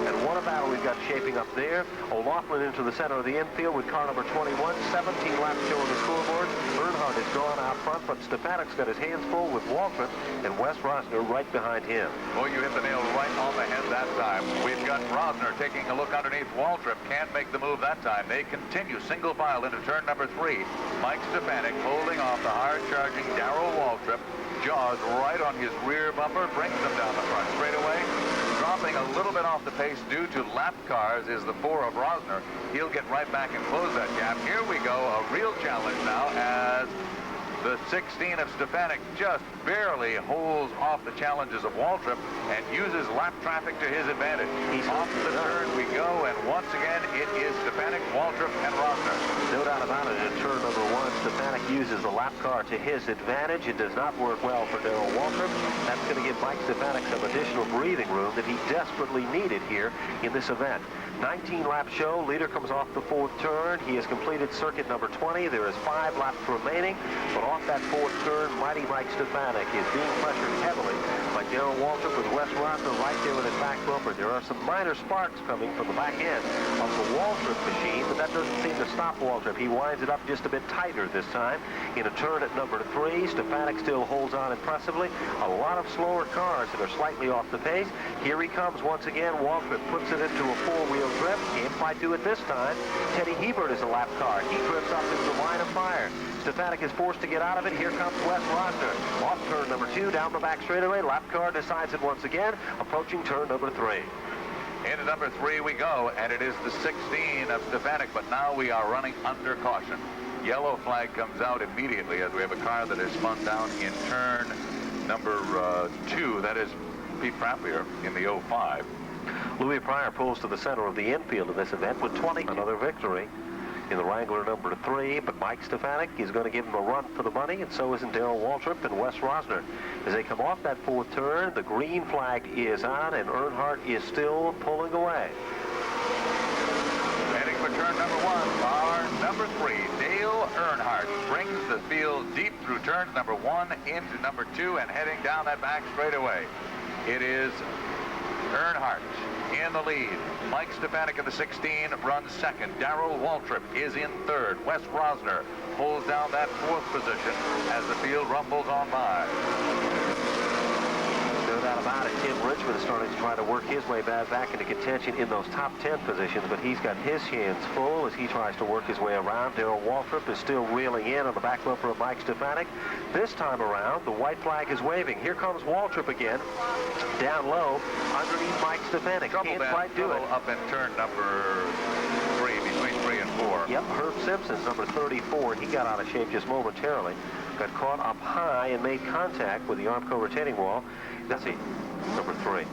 And what a battle we've got shaping up there. O'Loughlin into the center of the infield with car number 21. 17 laps show on the scoreboard. Earnhardt is gone out front, but Stefanik's got his hands full with Waltrip and Wes Rosner right behind him. Boy, you hit the nail right on the head that time. We've got Rosner taking a look underneath Waltrip. Can't make the move that time. They continue single file into turn number 3. Mike Stefanik holding off the hard-charging Darrell Waltrip. Jaws right on his rear bumper, brings them down the front straightaway. Dropping a little bit off the pace due to lap cars is the 4 of Rosner. He'll get right back and close that gap. Here we go, a real challenge now as the 16 of Stefanik just barely holds off the challenges of Waltrip and uses lap traffic to his advantage. He's off the turn we go, and once again, it is Stefanik, Waltrip, and Rosner. No doubt about it. In turn number 1, Stefanik uses the lap car to his advantage. It does not work well for Darrell Waltrip. That's going to give Mike Stefanik some additional breathing room that he desperately needed here in this event. 19-lap show. Leader comes off the 4th turn. He has completed circuit number 20. There is 5 laps remaining, but off that 4th turn, mighty Mike Stefanik is being pressured heavily by Darrell Waltrip with Wes Rosner right there with his back bumper. There are some minor sparks coming from the back end of the Waltrip machine, but that doesn't seem to stop Waltrip. He winds it up just a bit tighter this time. In a turn at number 3, Stefanik still holds on impressively. A lot of slower cars that are slightly off the pace. Here he comes once again. Waltrip puts it into a 4-wheel grip. Can't quite do it this time. Teddy Hebert is a lap car. He drifts up into the line of fire. Stefanik is forced to get out of it. Here comes Wes Rosner. Off turn number 2, down the back straightaway. Lap car decides it once again, approaching turn number 3. Into number 3 we go, and it is the 16 of Stefanik, but now we are running under caution. Yellow flag comes out immediately as we have a car that is spun down in turn number 2. That is Pete Frappier in the 05. Louis Pryor pulls to the center of the infield in this event with 20. Another victory in the Wrangler number 3, but Mike Stefanik is going to give him a run for the money, and so isn't Darrell Waltrip and Wes Rosner. As they come off that 4th turn, the green flag is on, and Earnhardt is still pulling away. Heading for turn number 1, car number 3, Dale Earnhardt brings the field deep through turns number 1 into number 2 and heading down that back straightaway. It is Earnhardt in the lead. Mike Stefanik in the 16 runs second. Darrell Waltrip is in third. Wes Rosner pulls down that 4th position as the field rumbles on by. No doubt about it. Tim Richmond is starting to try to work his way back into contention in those top 10 positions, but he's got his hands full as he tries to work his way around. Darrell Waltrip is still reeling in on the back bumper of Mike Stefanik. This time around, the white flag is waving. Here comes Waltrip again, down low, underneath Mike Stefanik. Can't quite do it. Up in turn number 3, between 3 and 4. Yep, Herb Simpson's number 34. He got out of shape just momentarily. Got caught up high and made contact with the Armco retaining wall. That's number 3.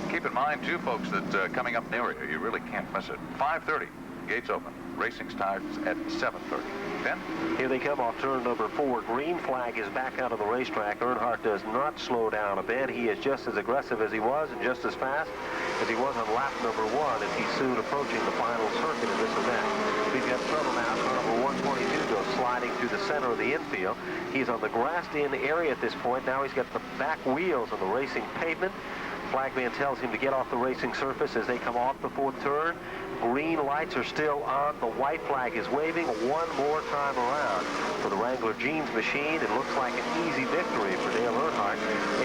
Keep in mind, too, folks, that coming up near you really can't miss it. 5:30, gates open. Racing starts at 7:30. Ben? Here they come off turn number 4. Green flag is back out of the racetrack. Earnhardt does not slow down a bit. He is just as aggressive as he was and just as fast as he was on lap number 1 as he's soon approaching the final circuit in this event. We've got trouble now. Car number 122 goes sliding through the center of the infield. He's on the grassed-in area at this point. Now he's got the back wheels on the racing pavement. Flagman tells him to get off the racing surface as they come off the 4th turn. Green lights are still on. The white flag is waving one more time around for the Wrangler Jeans machine. It looks like an easy victory for Dale Earnhardt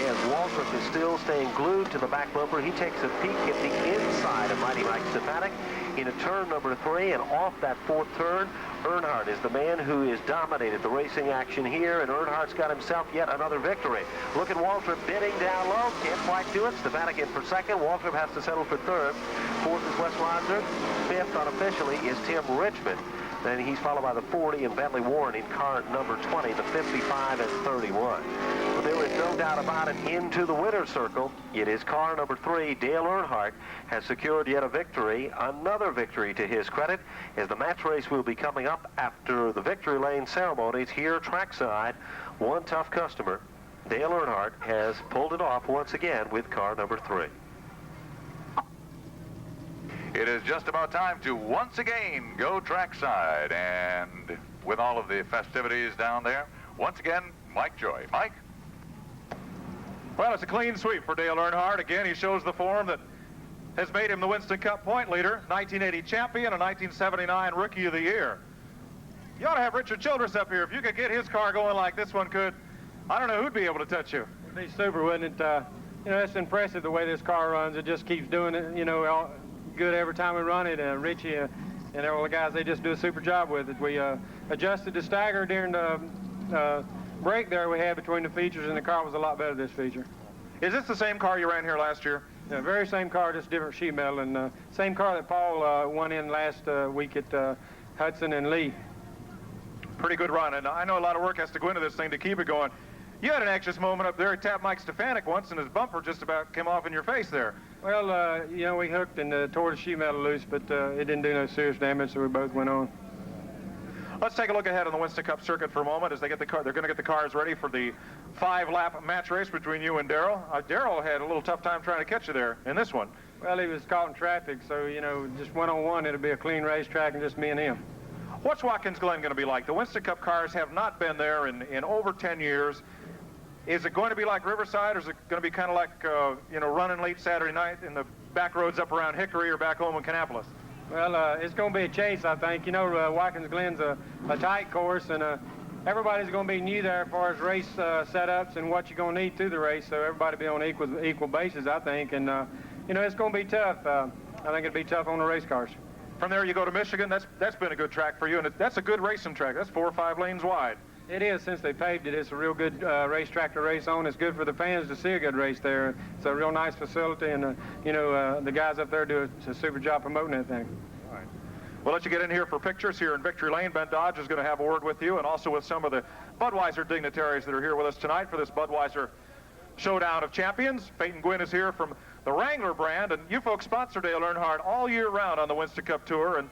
as Waltrip is still staying glued to the back bumper. He takes a peek at the inside of Mighty Mike Stefanik into turn number 3, and off that 4th turn, Earnhardt is the man who has dominated the racing action here, and Earnhardt's got himself yet another victory. Look at Waltrip bidding down low, can't quite do it. Stefanik in for 2nd. Waltrip has to settle for 3rd. 4th is Wes Rosner. 5th unofficially is Tim Richmond. Then he's followed by the 40 and Bentley Warren in car number 20, the 55 and 31. But there is no doubt about it, into the winner's circle, it is car number 3. Dale Earnhardt has secured yet a victory, another victory to his credit, as the match race will be coming up after the victory lane ceremonies here trackside. One tough customer, Dale Earnhardt, has pulled it off once again with car number 3. It is just about time to once again go trackside, and with all of the festivities down there, once again, Mike Joy. Mike? Well, it's a clean sweep for Dale Earnhardt. Again, he shows the form that has made him the Winston Cup point leader, 1980 champion and 1979 Rookie of the Year. You ought to have Richard Childress up here. If you could get his car going like this one could, I don't know who'd be able to touch you. It'd be super, wouldn't it? You know, it's impressive the way this car runs. It just keeps doing it, you know, good every time we run it. Richie and all the guys, they just do a super job with it. We adjusted the stagger during the break there we had between the features, and the car was a lot better this feature. Is this the same car you ran here last year? Yeah, very same car, just different sheet metal, and same car that Paul won in last week at Hudson and Lee. Pretty good run, and I know a lot of work has to go into this thing to keep it going. You had an anxious moment up there. He tapped Mike Stefanik once, and his bumper just about came off in your face there. Well, you know, we hooked and tore the sheet metal loose, but it didn't do no serious damage, so we both went on. Let's take a look ahead on the Winston Cup circuit for a moment as they get the car. They're going to get the cars ready for the 5-lap match race between you and Darrell. Darrell had a little tough time trying to catch you there in this one. Well, he was caught in traffic, so, you know, just one-on-one, it'll be a clean racetrack and just me and him. What's Watkins Glen going to be like? The Winston Cup cars have not been there in over 10 years. Is it going to be like Riverside, or is it going to be kind of like, you know, running late Saturday night in the back roads up around Hickory or back home in Kannapolis? Well, it's going to be a chase, I think. You know, Watkins Glen's a tight course, and everybody's going to be new there as far as race setups and what you're going to need through the race, so everybody be on equal basis, I think. And, you know, it's going to be tough. I think it'll be tough on the race cars. From there, you go to Michigan. That's been a good track for you, and that's a good racing track. That's 4 or 5 lanes wide. It is. Since they paved it, it's a real good racetrack to race on. It's good for the fans to see a good race there. It's a real nice facility, and you know, the guys up there do a super job promoting everything. All right. We'll let you get in here for pictures here in Victory Lane. Ben Dodge is going to have a word with you, and also with some of the Budweiser dignitaries that are here with us tonight for this Budweiser Showdown of Champions. Peyton Gwynn is here from the Wrangler brand, and you folks sponsor Dale Earnhardt all year round on the Winston Cup Tour. And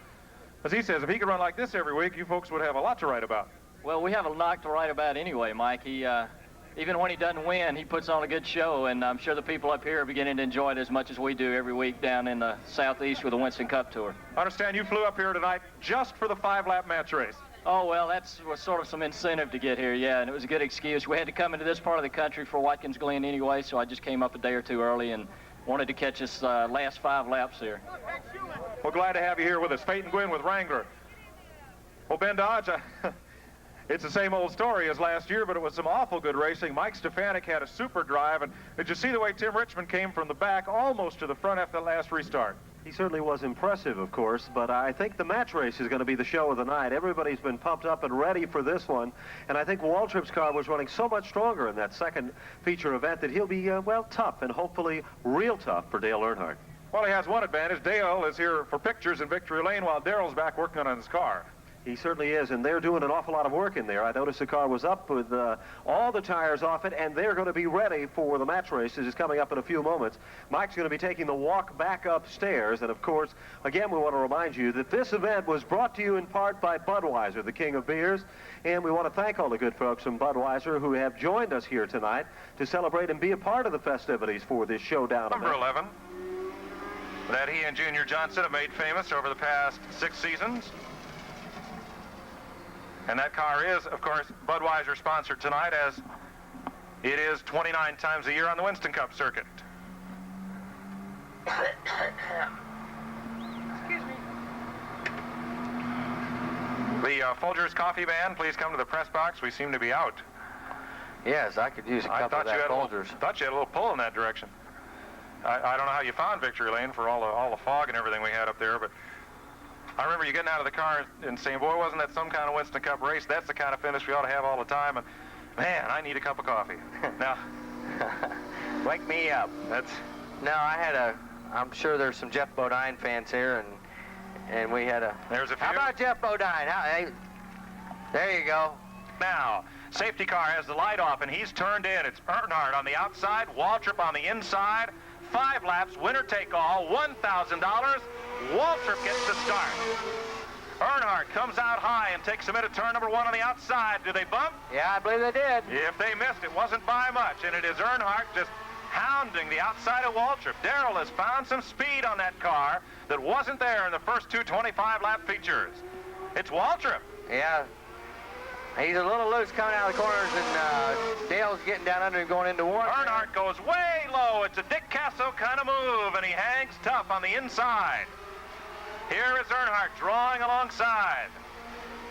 as he says, if he could run like this every week, you folks would have a lot to write about. Well, we have a lot to write about anyway, Mike. He, even when he doesn't win, he puts on a good show, and I'm sure the people up here are beginning to enjoy it as much as we do every week down in the southeast with the Winston Cup Tour. I understand you flew up here tonight just for the 5-lap match race. Oh, well, that was sort of some incentive to get here, yeah, and it was a good excuse. We had to come into this part of the country for Watkins Glen anyway, so I just came up a day or two early and wanted to catch us last 5 laps here. Well, glad to have you here with us. Peyton Gwynn with Wrangler. Well, Ben Dodge, it's the same old story as last year, but it was some awful good racing. Mike Stefanik had a super drive, and did you see the way Tim Richmond came from the back almost to the front after the last restart? He certainly was impressive, of course, but I think the match race is going to be the show of the night. Everybody's been pumped up and ready for this one, and I think Waltrip's car was running so much stronger in that second feature event that he'll be, well, tough and hopefully real tough for Dale Earnhardt. Well, he has one advantage. Dale is here for pictures in Victory Lane while Darrell's back working on his car. He certainly is, and they're doing an awful lot of work in there. I noticed the car was up with all the tires off it, and they're going to be ready for the match race. This is coming up in a few moments. Mike's going to be taking the walk back upstairs, and of course, again, we want to remind you that this event was brought to you in part by Budweiser, the king of beers, and we want to thank all the good folks from Budweiser who have joined us here tonight to celebrate and be a part of the festivities for this showdown Number event. 11, that he and Junior Johnson have made famous over the past 6 seasons. And that car is, of course, Budweiser sponsored tonight, as it is 29 times a year on the Winston Cup circuit. Excuse me. The Folgers Coffee Band, please come to the press box. We seem to be out. Yes, I could use a cup of that Folgers. I thought you had a little pull in that direction. I don't know how you found victory lane for all the fog and everything we had up there, but I remember you getting out of the car and saying, boy, wasn't that some kind of Winston Cup race? That's the kind of finish we ought to have all the time. And man, I need a cup of coffee. Now, wake me up. No, I'm sure there's some Jeff Bodine fans here, and we had a... There's a few. How about Jeff Bodine? There you go. Now, safety car has the light off, and he's turned in. It's Earnhardt on the outside, Waltrip on the inside. 5 laps, winner take all, $1,000. Waltrip gets the start. Earnhardt comes out high and takes him into turn number 1 on the outside. Do they bump? Yeah, I believe they did. If they missed, it wasn't by much, and it is Earnhardt just hounding the outside of Waltrip. Darrell has found some speed on that car that wasn't there in the first 2 25-lap features. It's Waltrip. Yeah. He's a little loose coming out of the corners, and Dale's getting down under and going into one. Earnhardt goes way low. It's a Dick Casso kind of move, and he hangs tough on the inside. Here is Earnhardt drawing alongside.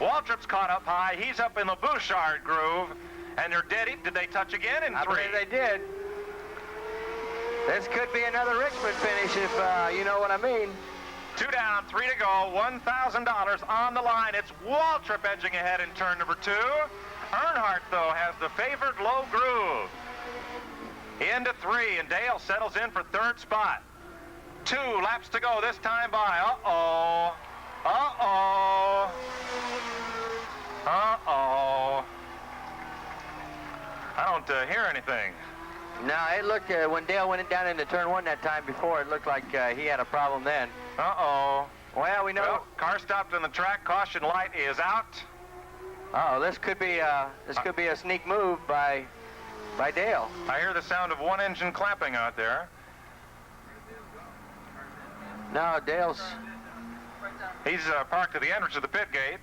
Waltrip's caught up high. He's up in the Bouchard groove, and they're dead. Did they touch again in 3? I believe they did. This could be another Richmond finish if you know what I mean. 2 down, 3 to go, $1,000 on the line. It's Waltrip edging ahead in turn number 2. Earnhardt, though, has the favored low groove. Into 3, and Dale settles in for 3rd spot. 2 laps to go, this time by. Uh-oh. Uh-oh. Uh-oh. I don't hear anything. No, it looked, when Dale went down into turn 1 that time before, it looked like he had a problem then. Uh-oh. Well, we know. Well, car stopped on the track. Caution light is out. Uh-oh, this could be a sneak move by Dale. I hear the sound of one engine clapping out there. No, He's parked at the entrance of the pit gate.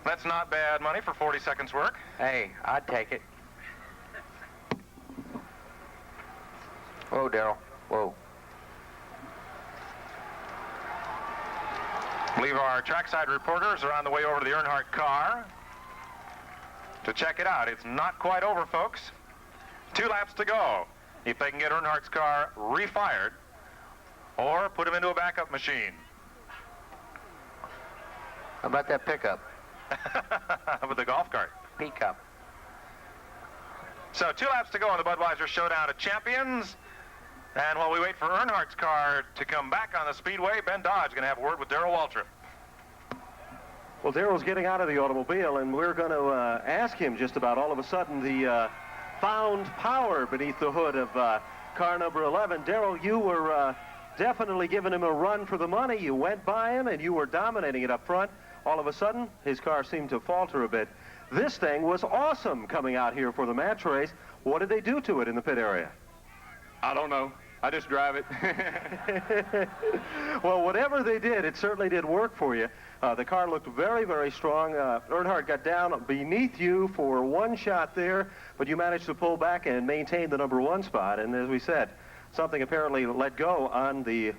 That's not bad money for 40 seconds work. Hey, I'd take it. Whoa, Darrell. Whoa. I believe our trackside reporters are on the way over to the Earnhardt car to check it out. It's not quite over, folks. 2 laps to go. If they can get Earnhardt's car refired or put him into a backup machine. How about that pickup? With the golf cart. Pickup. So 2 laps to go on the Budweiser Showdown of Champions. And while we wait for Earnhardt's car to come back on the Speedway, Ben Dodge going to have a word with Darrell Waltrip. Well, Darrell's getting out of the automobile, and we're going to ask him just about all of a sudden the found power beneath the hood of car number 11. Darrell, you were definitely giving him a run for the money. You went by him, and you were dominating it up front. All of a sudden, his car seemed to falter a bit. This thing was awesome coming out here for the match race. What did they do to it in the pit area? I don't know. I just drive it. Well, whatever they did, it certainly did work for you. The car looked very, very strong. Earnhardt got down beneath you for 1 shot there, but you managed to pull back and maintain the number 1 spot. And as we said, something apparently let go on the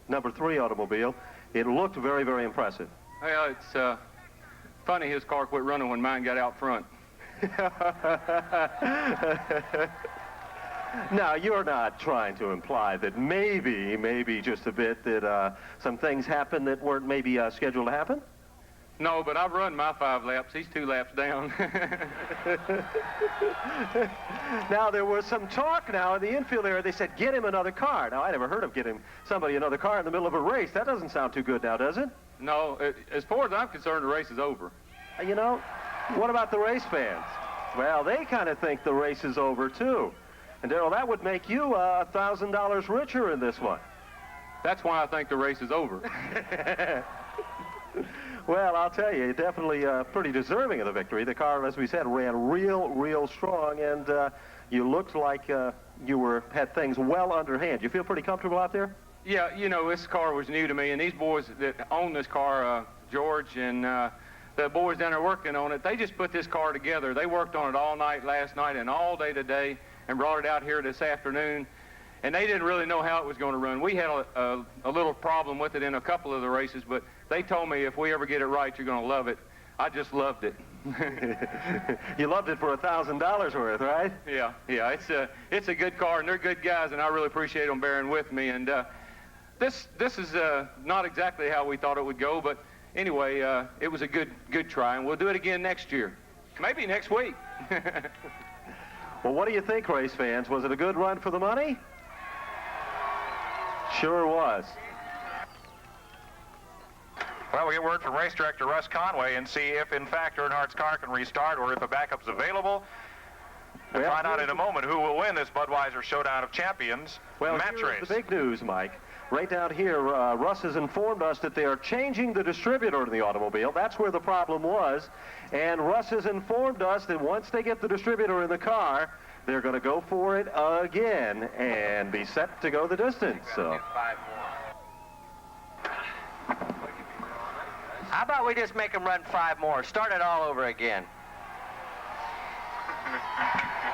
number 3 automobile. It looked very, very impressive. Well, it's funny his car quit running when mine got out front. Now, you're not trying to imply that maybe just a bit that some things happened that weren't maybe scheduled to happen? No, but I've run my 5 laps. He's 2 laps down. Now, there was some talk now in the infield area. They said, get him another car. Now, I never heard of getting somebody another car in the middle of a race. That doesn't sound too good now, does it? No, as far as I'm concerned, the race is over. You know, what about the race fans? Well, they kind of think the race is over, too. And, Darrell, that would make you $1,000 richer in this one. That's why I think the race is over. Well, I'll tell you, you're definitely pretty deserving of the victory. The car, as we said, ran real strong, and you looked like you had things well underhand. You feel pretty comfortable out there? Yeah, you know, this car was new to me, and these boys that own this car, George and the boys down there working on it, they just put this car together. They worked on it all night last night and all day today and brought it out here this afternoon. and they didn't really know how it was going to run. We had a little problem with it in a couple of the races, but they told me if we ever get it right, you're going to love it. I just loved it. You loved it for $1,000 worth, right? Yeah. It's a good car, and they're good guys, and I really appreciate them bearing with me. And this is not exactly how we thought it would go, but anyway, it was a good try, and we'll do it again next year, maybe next week. Well, what do you think, race fans? Was it a good run for the money? Sure was. Well, we'll get word from race director Russ Conway and see if, in fact, Earnhardt's car can restart or if a backup's available. We'll find out in a moment who will win this Budweiser Showdown of Champions match race. The big news, Mike. Right down here, Russ has informed us that they are changing the distributor in the automobile. That's where the problem was. And Russ has informed us that once they get the distributor in the car, they're going to go for it again and be set to go the distance. So. How about we just make them run 5 more? Start it all over again.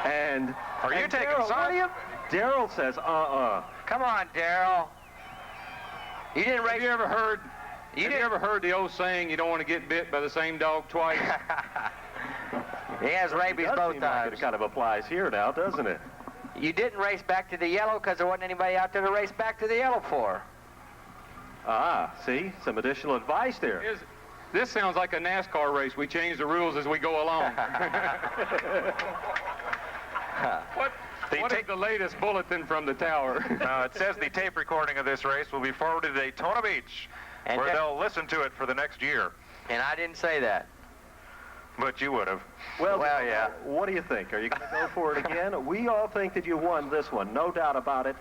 And are you taking Darrell, Darrell says, Come on, Darrell. You didn't race. Have you ever heard the old saying, you don't want to get bit by the same dog twice? He has rabies both times. It kind of applies here now, doesn't it? You didn't race back to the yellow because there wasn't anybody out there to race back to the yellow for. See, some additional advice there. This sounds like a NASCAR race. We change the rules as we go along. What is the latest bulletin from the tower? It says the tape recording of this race will be forwarded to Daytona Beach, where they'll listen to it for the next year. And I didn't say that. But you would have. Well, yeah. What do you think? Are you going to go for it again? We all think that you won this one, no doubt about it.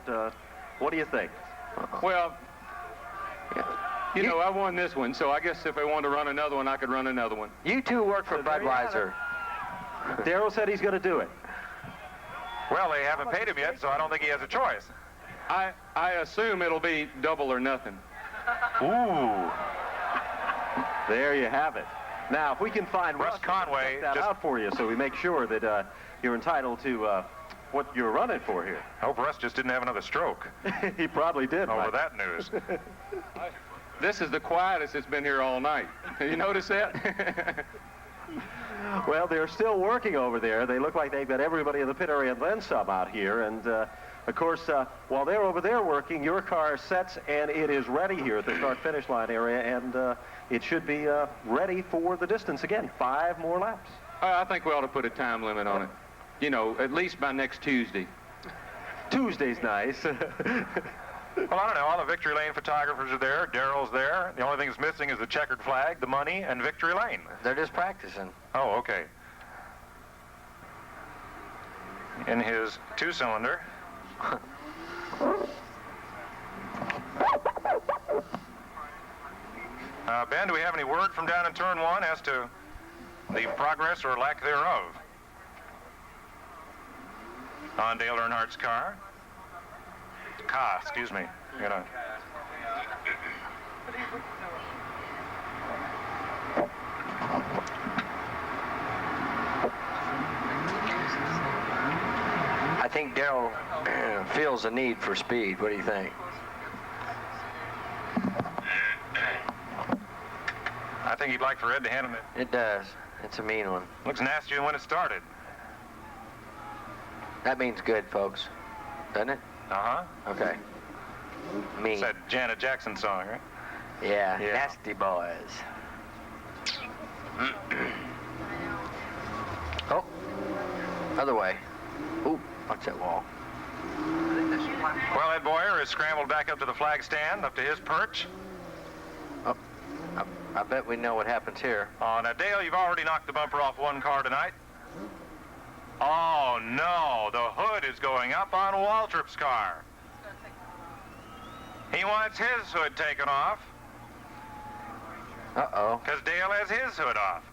What do you think? Well, you know, I won this one, so I guess if I wanted to run another one, I could run another one. You two work for Budweiser. Darrell said he's going to do it. Well, they haven't paid him yet, so I don't think he has a choice. I assume it'll be double or nothing. Ooh. There you have it. Now, if we can find Russ Conway, check that out for you, so we make sure that you're entitled to what you're running for here. I hope Russ just didn't have another stroke. He probably did. Over that news. This is the quietest it's been here all night. You notice that? Well, they're still working over there. They look like they've got everybody in the pit area and then some out here. And, of course, while they're over there working, your car sets and it is ready here at the start-finish line area. And it should be ready for the distance again. 5 more laps. I think we ought to put a time limit on it. You know, at least by next Tuesday. Tuesday's nice. Well, I don't know. All the Victory Lane photographers are there. Darrell's there. The only thing that's missing is the checkered flag, the money, and Victory Lane. They're just practicing. Oh, okay. In his 2-cylinder. Ben, do we have any word from down in Turn 1 as to the progress or lack thereof on Dale Earnhardt's car? Excuse me. I think Darrell feels a need for speed. What do you think? I think he'd like for Ed to hand him it. It does. It's a mean one. Looks nastier than when it started. That means good, folks. Doesn't it? Uh-huh. Okay. Mean. It's that Janet Jackson song, right? Yeah. Nasty boys. Oh. Other way. Ooh, watch that wall. Well, Ed Boyer has scrambled back up to the flag stand, up to his perch. Oh, I bet we know what happens here. Oh, now, Dale, you've already knocked the bumper off one car tonight. Oh, no, the hood is going up on Waltrip's car. He wants his hood taken off. Uh-oh. Because Dale has his hood off.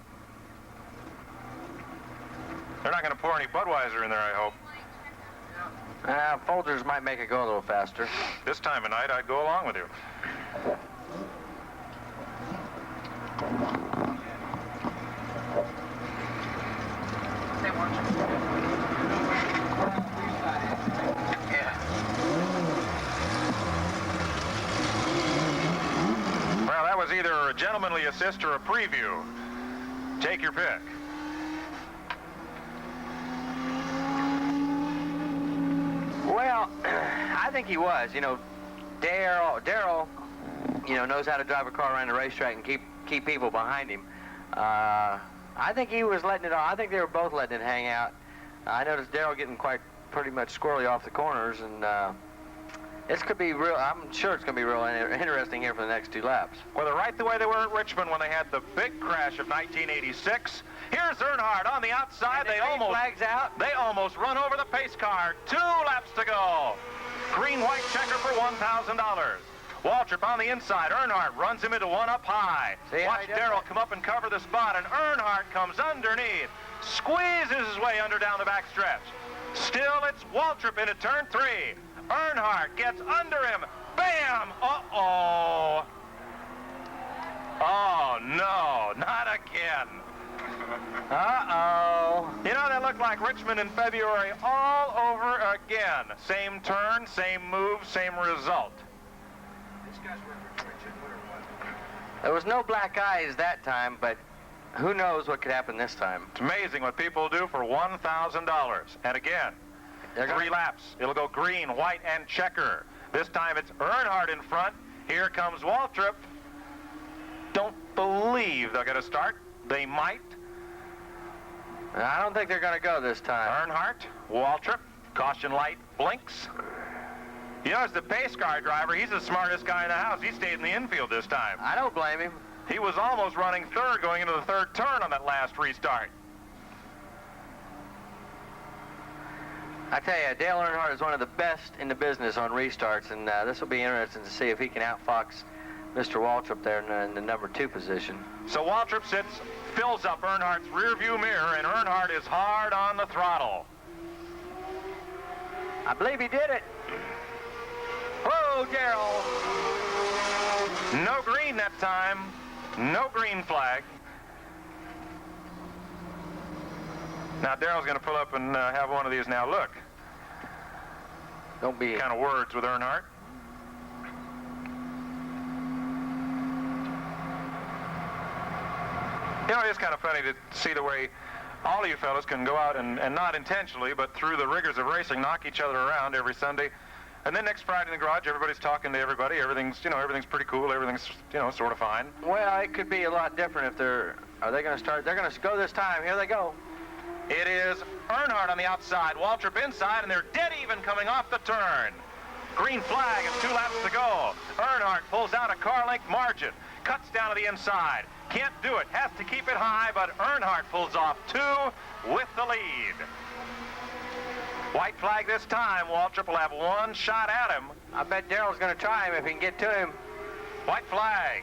They're not going to pour any Budweiser in there, I hope. Folgers might make it go a little faster. This time of night, I'd go along with you. gentlemanly assist or a preview? Take your pick. Well, I think he was. You know, Darrell, you know, knows how to drive a car around the racetrack and keep people behind him. I think he was letting it on. I think they were both letting it hang out. I noticed Darrell getting pretty much squirrely off the corners, and this could be real. I'm sure it's going to be real interesting here for the next 2 laps. Well, they're right the way they were at Richmond when they had the big crash of 1986. Here's Earnhardt on the outside. They almost run over the pace car. 2 laps to go. Green-white checker for $1,000. Waltrip on the inside. Earnhardt runs him into one up high. Watch Darrell come up and cover the spot, and Earnhardt comes underneath, squeezes his way down the backstretch. Still, it's Waltrip into turn 3. Earnhardt gets under him. Bam! Uh-oh. Oh, no, not again. Uh-oh. You know, that looked like Richmond in February all over again. Same turn, same move, same result. There was no black eyes that time, but who knows what could happen this time. It's amazing what people do for $1,000. And again, 3 laps. It'll go green, white, and checker. This time it's Earnhardt in front. Here comes Waltrip. Don't believe they'll get a start. They might. I don't think they're going to go this time. Earnhardt, Waltrip, caution light blinks. You know, as the pace car driver, he's the smartest guy in the house. He stayed in the infield this time. I don't blame him. He was almost running third going into the 3rd turn on that last restart. I tell you, Dale Earnhardt is one of the best in the business on restarts, and this will be interesting to see if he can outfox Mr. Waltrip there in the number 2 position. So Waltrip fills up Earnhardt's rear view mirror, and Earnhardt is hard on the throttle. I believe he did it. Whoa, Darrell. No green that time. No green flag. Now Darrell's going to pull up and have one of these now. Look. Don't be kind of words with Earnhardt. You know, it's kind of funny to see the way all of you fellas can go out and not intentionally, but through the rigors of racing, knock each other around every Sunday. And then next Friday in the garage, everybody's talking to everybody. Everything's pretty cool. Everything's, sort of fine. Well, it could be a lot different if are they going to start? They're going to go this time. Here they go. It is Earnhardt on the outside, Waltrip inside, and they're dead even coming off the turn. Green flag and 2 laps to go. Earnhardt pulls out a car length margin, cuts down to the inside. Can't do it, has to keep it high, but Earnhardt pulls off 2 with the lead. White flag this time. Waltrip will have 1 shot at him. I bet Darrell's going to try him if he can get to him. White flag.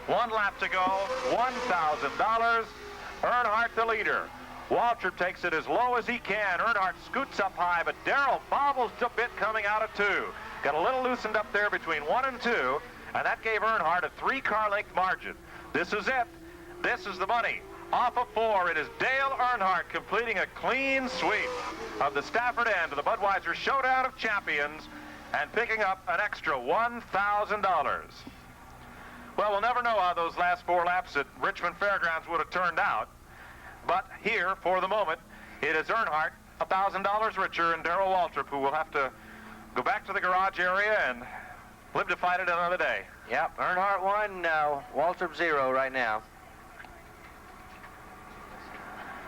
1 lap to go, $1,000. Earnhardt the leader. Waltrip takes it as low as he can. Earnhardt scoots up high, but Darrell bobbles a bit coming out of 2. Got a little loosened up there between 1 and 2, and that gave Earnhardt a 3-car length margin. This is it. This is the money. Off of 4, it is Dale Earnhardt completing a clean sweep of the Stafford end of the Budweiser Showdown of Champions and picking up an extra $1,000. Well, we'll never know how those last 4 laps at Richmond Fairgrounds would have turned out. But here, for the moment, it is Earnhardt, $1,000 richer, and Darrell Waltrip, who will have to go back to the garage area and live to fight it another day. Yep, Earnhardt 1, Waltrip 0 right now.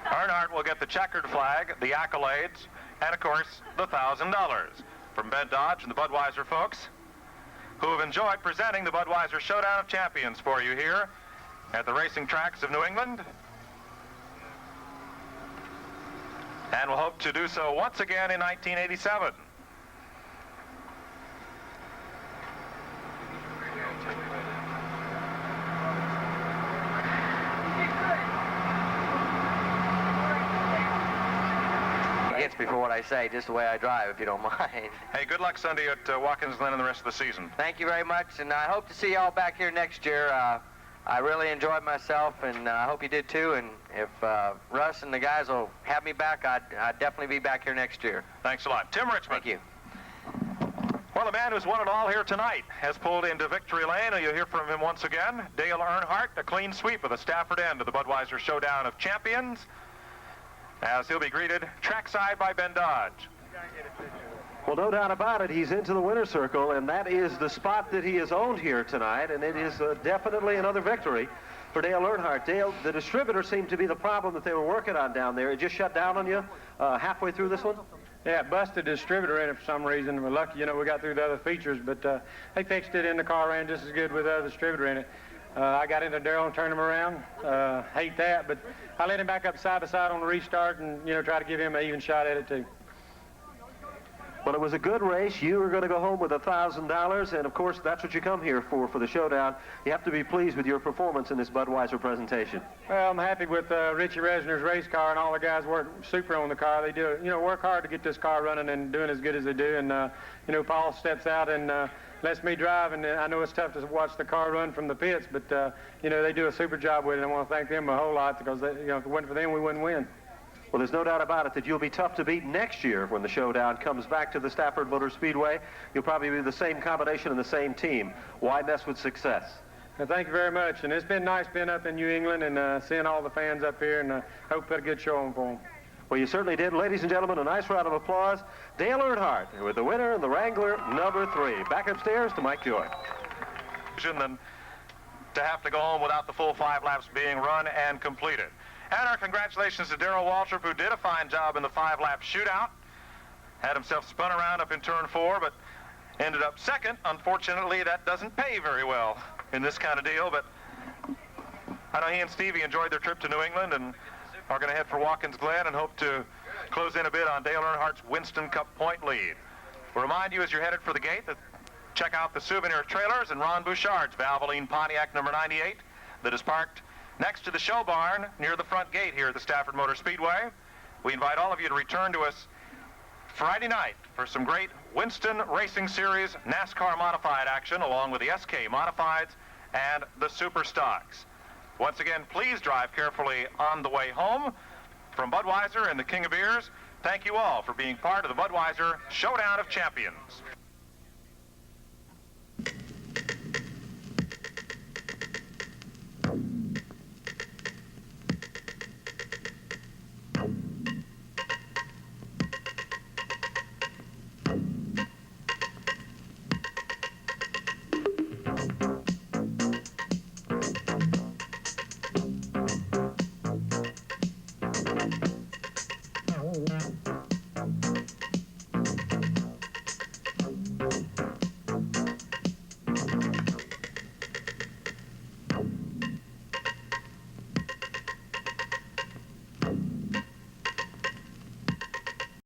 Earnhardt will get the checkered flag, the accolades, and, of course, the $1,000 from Ben Dodge and the Budweiser folks, who have enjoyed presenting the Budweiser Showdown of Champions for you here at the racing tracks of New England. And we'll hope to do so once again in 1987. Gets before what I say, just the way I drive, if you don't mind. Hey, good luck Sunday at Watkins Glen and the rest of the season. Thank you very much, and I hope to see you all back here next year. I really enjoyed myself, and I hope you did too. And if Russ and the guys will have me back, I'd definitely be back here next year. Thanks a lot. Tim Richmond. Thank you. Well, the man who's won it all here tonight has pulled into victory lane, and you'll hear from him once again. Dale Earnhardt, a clean sweep of the Stafford end of the Budweiser Showdown of Champions, as he'll be greeted trackside by Ben Dodge. Well, no doubt about it, he's into the winner's circle, and that is the spot that he has owned here tonight, and it is definitely another victory for Dale Earnhardt. Dale, the distributor seemed to be the problem that they were working on down there. It just shut down on you halfway through this one? Yeah, it busted the distributor in it for some reason. We're lucky, you know, we got through the other features, but they fixed it, and the car ran just as good with the other distributor in it. I got into Darrell and turned him around. Hate that, but I let him back up side by side on the restart and, you know, try to give him an even shot at it, too. Well, it was a good race. You were going to go home with $1,000, and of course, that's what you come here for the Showdown. You have to be pleased with your performance in this Budweiser presentation. Well, I'm happy with Richie Resner's race car, and all the guys work super on the car. They do, you know, work hard to get this car running and doing as good as they do. And, you know, Paul steps out and lets me drive, and I know it's tough to watch the car run from the pits, but, you know, they do a super job with it. I want to thank them a whole lot because, you know, if it wasn't for them, we wouldn't win. Well, there's no doubt about it that you'll be tough to beat next year when the Showdown comes back to the Stafford Motor Speedway. You'll probably be the same combination and the same team. Why mess with success? Well, thank you very much. And it's been nice being up in New England and seeing all the fans up here, and I hope put a good show on for them. Well, you certainly did. Ladies and gentlemen, a nice round of applause. Dale Earnhardt with the winner and the Wrangler number 3. Back upstairs to Mike Joy. Than to have to go home without the full 5 laps being run and completed. And our congratulations to Darrell Waltrip, who did a fine job in the 5-lap shootout. Had himself spun around up in turn 4, but ended up second. Unfortunately, that doesn't pay very well in this kind of deal, but I know he and Stevie enjoyed their trip to New England and are going to head for Watkins Glen and hope to close in a bit on Dale Earnhardt's Winston Cup point lead. We'll remind you as you're headed for the gate that check out the souvenir trailers and Ron Bouchard's Valvoline Pontiac number 98 that is parked next to the show barn near the front gate here at the Stafford Motor Speedway. We invite all of you to return to us Friday night for some great Winston Racing Series NASCAR Modified action along with the SK Modifieds and the Super Stocks. Once again, please drive carefully on the way home. From Budweiser and the King of Beers, thank you all for being part of the Budweiser Showdown of Champions.